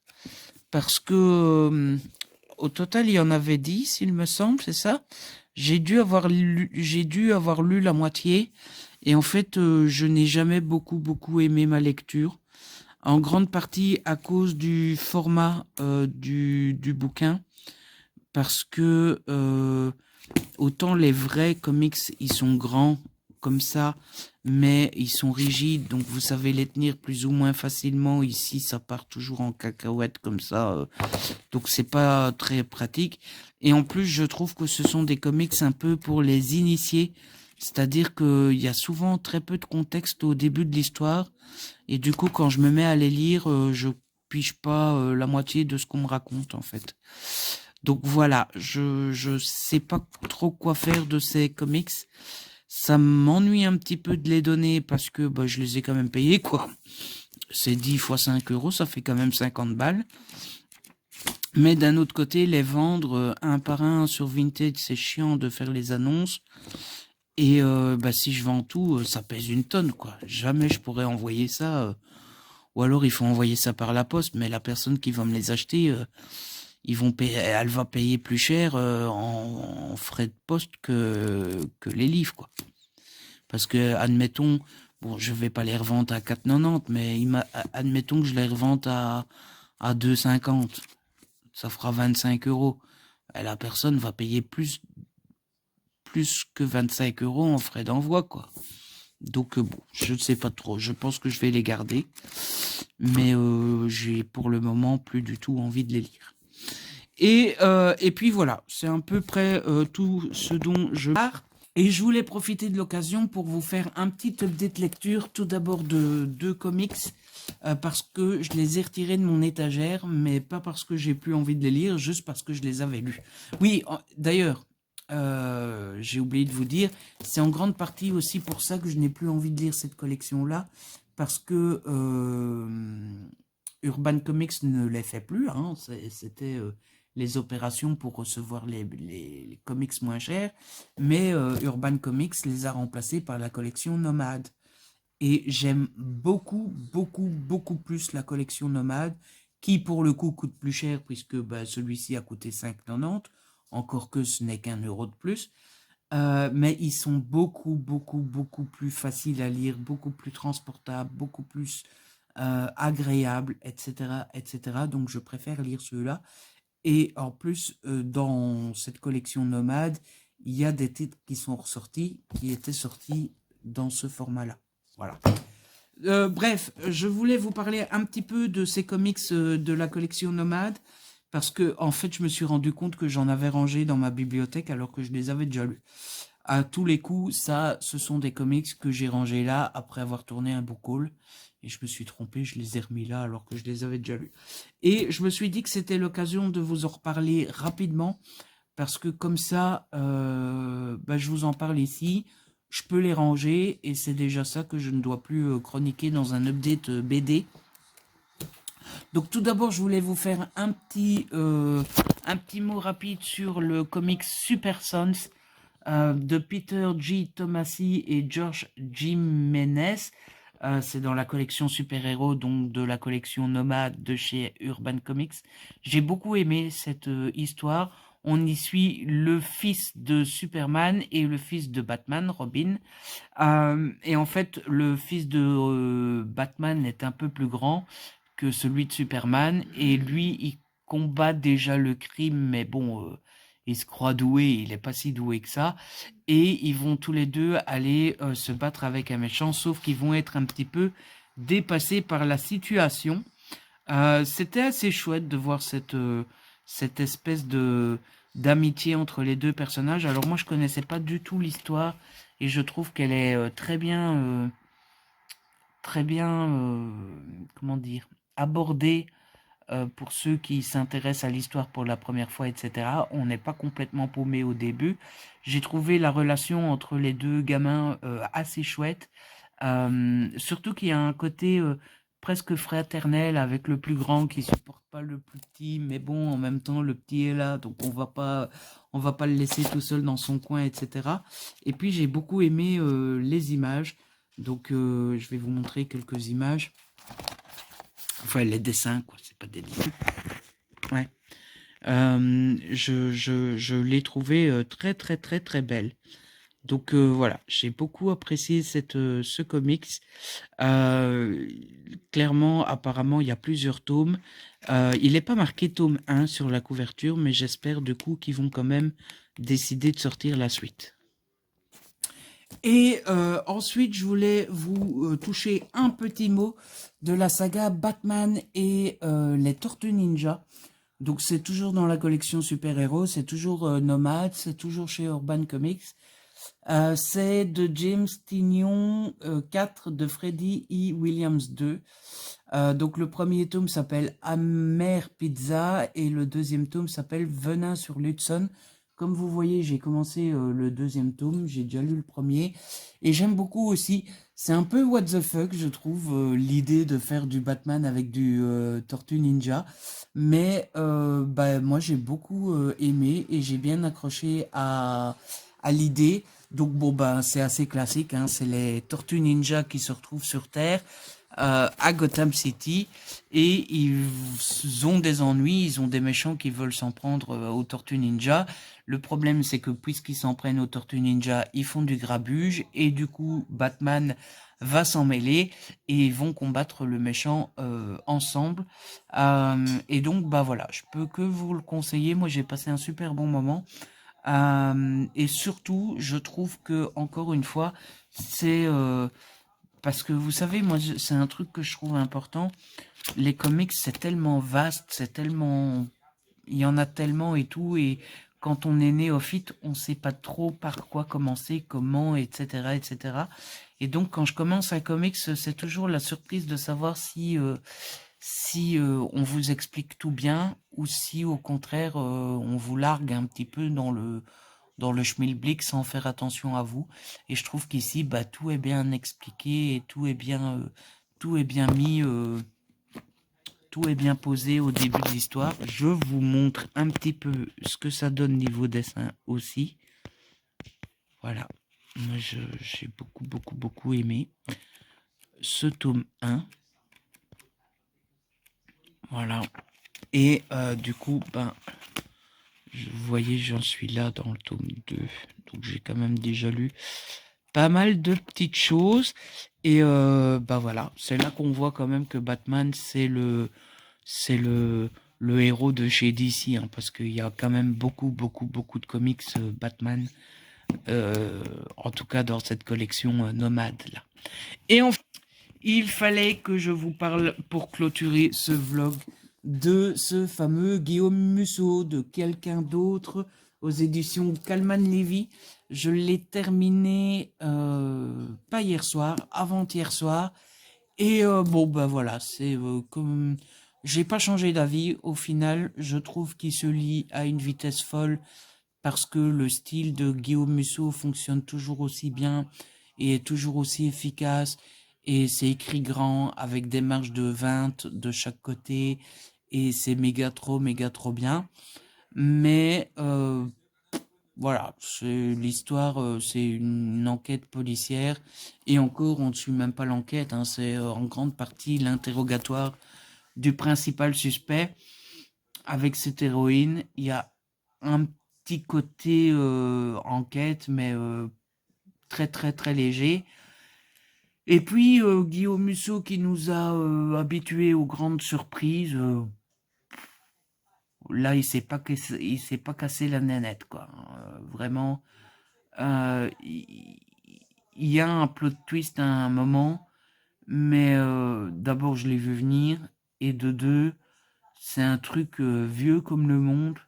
parce que au total, il y en avait 10, il me semble, c'est ça. J'ai dû avoir lu la moitié. Et en fait, je n'ai jamais beaucoup aimé ma lecture. En grande partie à cause du format du bouquin. Parce que autant les vrais comics, ils sont grands comme ça, mais ils sont rigides, donc vous savez les tenir plus ou moins facilement. Ici, ça part toujours en cacahuète comme ça, donc c'est pas très pratique. Et en plus, je trouve que ce sont des comics un peu pour les initiés, c'est-à-dire qu'il y a souvent très peu de contexte au début de l'histoire, et du coup, quand je me mets à les lire, je pige pas la moitié de ce qu'on me raconte en fait. Donc voilà, je sais pas trop quoi faire de ces comics. Ça m'ennuie un petit peu de les donner parce que bah, je les ai quand même payés, quoi. C'est 10 fois 5 €, ça fait quand même 50 balles. Mais d'un autre côté, les vendre un par un sur Vinted, c'est chiant de faire les annonces. Et bah, si je vends tout, ça pèse une tonne, quoi. Jamais je pourrais envoyer ça Ou alors il faut envoyer ça par la poste, mais la personne qui va me les acheter, elle va payer plus cher en frais de poste que les livres, quoi. Parce que, admettons, bon, je vais pas les revendre à 4,90, mais admettons que je les revende à 2,50. Ça fera 25 euros. Et la personne va payer plus que 25 euros en frais d'envoi, quoi. Donc, bon, je ne sais pas trop. Je pense que je vais les garder. Mais j'ai pour le moment plus du tout envie de les lire. Et puis voilà, c'est à peu près tout ce dont je parle. Et je voulais profiter de l'occasion pour vous faire un petit update lecture, tout d'abord de deux comics, parce que je les ai retirés de mon étagère, mais pas parce que j'ai plus envie de les lire, juste parce que je les avais lus. Oui, d'ailleurs, j'ai oublié de vous dire, c'est en grande partie aussi pour ça que je n'ai plus envie de lire cette collection-là, parce que Urban Comics ne les fait plus, hein, c'était les opérations pour recevoir les comics moins chers, mais Urban Comics les a remplacés par la collection Nomade. Et j'aime beaucoup, beaucoup, beaucoup plus la collection Nomade, qui pour le coup coûte plus cher, puisque bah, celui-ci a coûté 5,90, encore que ce n'est qu'1 euro de plus. Mais ils sont beaucoup, beaucoup, beaucoup plus faciles à lire, beaucoup plus transportables, beaucoup plus agréables, etc., etc. Donc je préfère lire ceux-là. Et en plus, dans cette collection Nomade, il y a des titres qui sont ressortis, qui étaient sortis dans ce format-là. Voilà. Bref, je voulais vous parler un petit peu de ces comics de la collection Nomade, parce que en fait, je me suis rendu compte que j'en avais rangé dans ma bibliothèque alors que je les avais déjà lus. À tous les coups, ça, ce sont des comics que j'ai rangés là après avoir tourné un book haul. Et je me suis trompé, je les ai remis là alors que je les avais déjà lus. Et je me suis dit que c'était l'occasion de vous en reparler rapidement, parce que comme ça, bah, je vous en parle ici, je peux les ranger, et c'est déjà ça que je ne dois plus chroniquer dans un update BD. Donc tout d'abord, je voulais vous faire un petit mot rapide sur le comics Super Sons de Peter G. Tomasi et George Jimenez. C'est dans la collection super-héros, donc de la collection Nomade de chez Urban Comics. J'ai beaucoup aimé cette histoire. On y suit le fils de Superman et le fils de Batman, Robin. Et en fait, le fils de Batman est un peu plus grand que celui de Superman. Et lui, il combat déjà le crime, mais bon, il se croit doué, il n'est pas si doué que ça. Et ils vont tous les deux aller se battre avec un méchant, sauf qu'ils vont être un petit peu dépassés par la situation. C'était assez chouette de voir cette espèce d'amitié entre les deux personnages. Alors moi, je connaissais pas du tout l'histoire, et je trouve qu'elle est très bien, comment dire, abordée pour ceux qui s'intéressent à l'histoire pour la première fois, etc. On n'est pas complètement paumé au début. J'ai trouvé la relation entre les deux gamins assez chouette. Surtout qu'il y a un côté presque fraternel avec le plus grand qui supporte pas le plus petit, mais bon, en même temps, le petit est là, donc on va pas le laisser tout seul dans son coin, etc. Et puis j'ai beaucoup aimé les images, donc je vais vous montrer quelques images. Enfin, les dessins, quoi, c'est pas des dessins. Ouais. Je l'ai trouvé très, très, très, très belle. Donc voilà, j'ai beaucoup apprécié ce comics. Clairement, apparemment, il y a plusieurs tomes. Il n'est pas marqué tome 1 sur la couverture, mais j'espère du coup qu'ils vont quand même décider de sortir la suite. Et ensuite, je voulais vous toucher un petit mot de la saga Batman et les Tortues Ninja. Donc c'est toujours dans la collection super-héros, c'est toujours Nomade, c'est toujours chez Urban Comics. C'est de James Tynion 4 de Freddie E. Williams 2. Donc le premier tome s'appelle Amer Pizza et le deuxième tome s'appelle Venin sur l'Hudson. Comme vous voyez, j'ai commencé le deuxième tome, j'ai déjà lu le premier, et j'aime beaucoup aussi. C'est un peu what the fuck, je trouve, l'idée de faire du Batman avec du Tortue Ninja. Mais bah, moi, j'ai beaucoup aimé et j'ai bien accroché à l'idée. Donc bon, bah, c'est assez classique, hein, c'est les Tortues Ninja qui se retrouvent sur Terre. à Gotham City et ils ont des ennuis, ils ont des méchants qui veulent s'en prendre aux Tortues Ninja. Le problème, c'est que puisqu'ils s'en prennent aux Tortues Ninja, ils font du grabuge et du coup, Batman va s'en mêler et ils vont combattre le méchant ensemble. Et donc, bah voilà, je peux que vous le conseiller. Moi, j'ai passé un super bon moment. Et surtout, je trouve que, encore une fois, c'est... parce que vous savez, moi, c'est un truc que je trouve important. Les comics, c'est tellement vaste, c'est tellement... Il y en a tellement et tout, et quand on est néophyte, on sait pas trop par quoi commencer, comment, etc., etc. Et donc, quand je commence un comics, c'est toujours la surprise de savoir si on vous explique tout bien, ou si au contraire, on vous largue un petit peu dans le schmilblick sans faire attention à vous. Et je trouve qu'ici, bah, tout est bien expliqué et tout est bien mis, tout est bien posé au début de l'histoire. Je vous montre un petit peu ce que ça donne niveau dessin aussi. Voilà. Moi, j'ai beaucoup aimé ce tome 1. Voilà. Et du coup, ben, vous voyez, j'en suis là dans le tome 2. Donc j'ai quand même déjà lu pas mal de petites choses. Et bah voilà, c'est là qu'on voit quand même que Batman, c'est le héros de chez DC, hein, parce qu'il y a quand même beaucoup de comics Batman, en tout cas dans cette collection nomade là. Et enfin, il fallait que je vous parle pour clôturer ce vlog de ce fameux Guillaume Musso, de quelqu'un d'autre aux éditions Calman Levy. Je l'ai terminé pas hier soir, avant-hier soir. Et bon, ben voilà, c'est comme... J'ai pas changé d'avis. Au final, je trouve qu'il se lit à une vitesse folle parce que le style de Guillaume Musso fonctionne toujours aussi bien et est toujours aussi efficace. Et c'est écrit grand avec des marges de 20 de chaque côté. Et c'est méga trop bien. Mais voilà, c'est l'histoire, c'est une enquête policière. Et encore, on ne suit même pas l'enquête, hein, c'est en grande partie l'interrogatoire du principal suspect avec cette héroïne. Il y a un petit côté enquête, mais très léger. Et puis Guillaume Musso qui nous a habitués aux grandes surprises. Là, il s'est pas cassé la nénette, quoi. Vraiment, il y a un plot twist à un moment, mais d'abord je l'ai vu venir, et de deux, c'est un truc vieux comme le monde,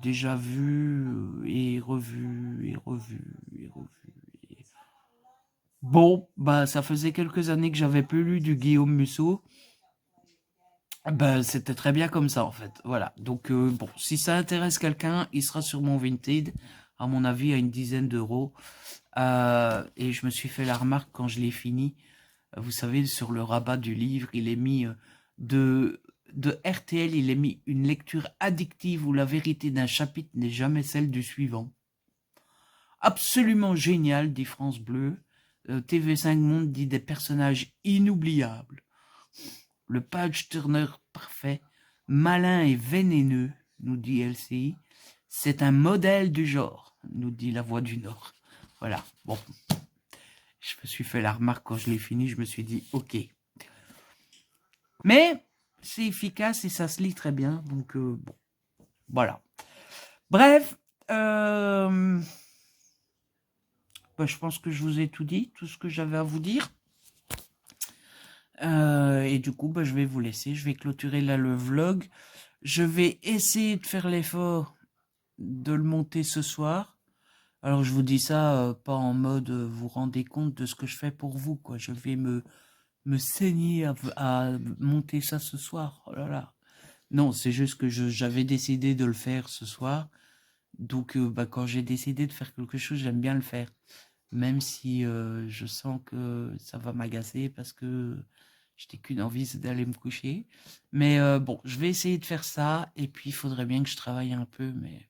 déjà vu et revu et revu et revu. Bon, bah ça faisait quelques années que j'avais plus lu du Guillaume Musso. Ben, c'était très bien comme ça en fait. Voilà. Donc bon, si ça intéresse quelqu'un, il sera sur mon Vinted, à mon avis, à une dizaine d'euros. Et je me suis fait la remarque quand je l'ai fini. Vous savez, sur le rabat du livre, il est mis de RTL, il est mis une lecture addictive où la vérité d'un chapitre n'est jamais celle du suivant. Absolument génial, dit France Bleu. TV5 Monde dit des personnages inoubliables. Le page turner parfait, malin et vénéneux, nous dit LCI. C'est un modèle du genre, nous dit La Voix du Nord. Voilà, bon. Je me suis fait la remarque quand je l'ai fini, je me suis dit, ok. Mais c'est efficace et ça se lit très bien, donc bon, voilà. Bref, ben, je pense que je vous ai tout dit, tout ce que j'avais à vous dire. Et du coup, bah, je vais vous laisser. Je vais clôturer là le vlog. Je vais essayer de faire l'effort de le monter ce soir. Alors, je vous dis ça pas en mode vous rendez compte de ce que je fais pour vous, quoi. Je vais me saigner à monter ça ce soir. Oh là là. Non, c'est juste que j'avais décidé de le faire ce soir. Donc, bah, quand j'ai décidé de faire quelque chose, j'aime bien le faire. Même si je sens que ça va m'agacer parce que j'étais qu'une envie, c'est d'aller me coucher. Mais bon, je vais essayer de faire ça. Et puis, il faudrait bien que je travaille un peu. Mais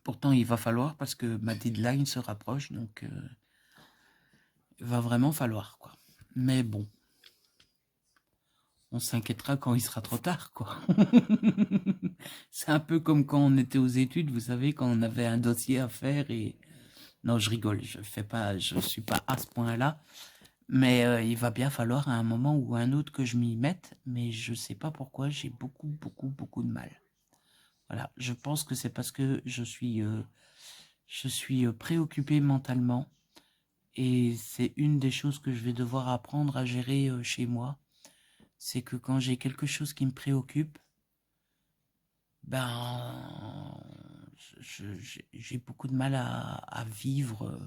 Pourtant, il va falloir parce que ma deadline se rapproche, donc il va vraiment falloir, quoi. Mais bon, on s'inquiétera quand il sera trop tard, quoi. C'est un peu comme quand on était aux études, vous savez, quand on avait un dossier à faire et... Non, je rigole, je suis pas à ce point-là. Mais il va bien falloir à un moment ou à un autre que je m'y mette, mais je sais pas pourquoi j'ai beaucoup de mal. Voilà, je pense que c'est parce que je suis préoccupé mentalement et c'est une des choses que je vais devoir apprendre à gérer chez moi. C'est que quand j'ai quelque chose qui me préoccupe, ben, j'ai beaucoup de mal à vivre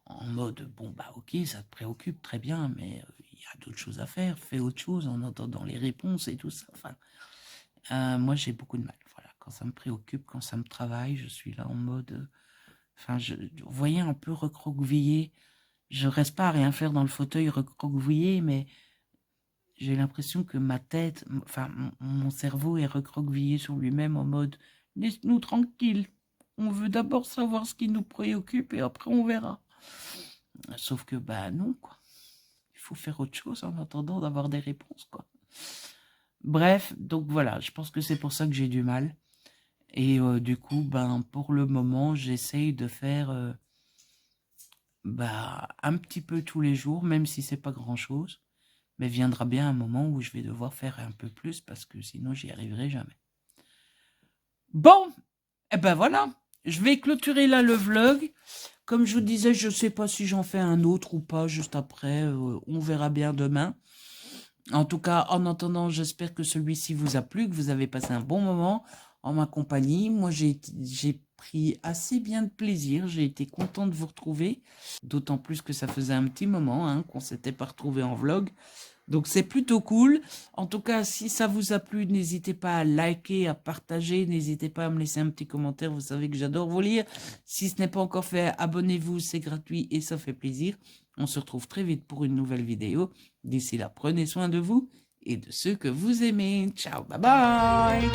en mode, bon, bah ok, ça te préoccupe, très bien, mais il y a d'autres choses à faire, fais autre chose en entendant les réponses et tout ça. Enfin, moi, j'ai beaucoup de mal. Voilà, quand ça me préoccupe, quand ça me travaille, je suis là en mode... Enfin, vous voyez, un peu recroquevillé. Je reste pas à rien faire dans le fauteuil recroquevillé, mais j'ai l'impression que ma tête, enfin, mon cerveau est recroquevillé sur lui-même en mode « Laisse-nous tranquille. On veut d'abord savoir ce qui nous préoccupe et après on verra. » Sauf que, bah non, quoi. Il faut faire autre chose en attendant d'avoir des réponses, quoi. Bref, donc voilà, je pense que c'est pour ça que j'ai du mal. Et du coup, ben, pour le moment, j'essaye de faire un petit peu tous les jours, même si c'est pas grand-chose. Mais viendra bien un moment où je vais devoir faire un peu plus parce que sinon, j'y arriverai jamais. Bon, et ben voilà, je vais clôturer là le vlog. Comme je vous disais, je ne sais pas si j'en fais un autre ou pas juste après. On verra bien demain. En tout cas, en attendant, j'espère que celui-ci vous a plu, que vous avez passé un bon moment en ma compagnie. Moi, j'ai pris assez bien de plaisir. J'ai été content de vous retrouver. D'autant plus que ça faisait un petit moment qu'on ne s'était pas retrouvé en vlog. Donc, c'est plutôt cool. En tout cas, si ça vous a plu, n'hésitez pas à liker, à partager. N'hésitez pas à me laisser un petit commentaire. Vous savez que j'adore vous lire. Si ce n'est pas encore fait, abonnez-vous. C'est gratuit et ça fait plaisir. On se retrouve très vite pour une nouvelle vidéo. D'ici là, prenez soin de vous et de ceux que vous aimez. Ciao, bye bye!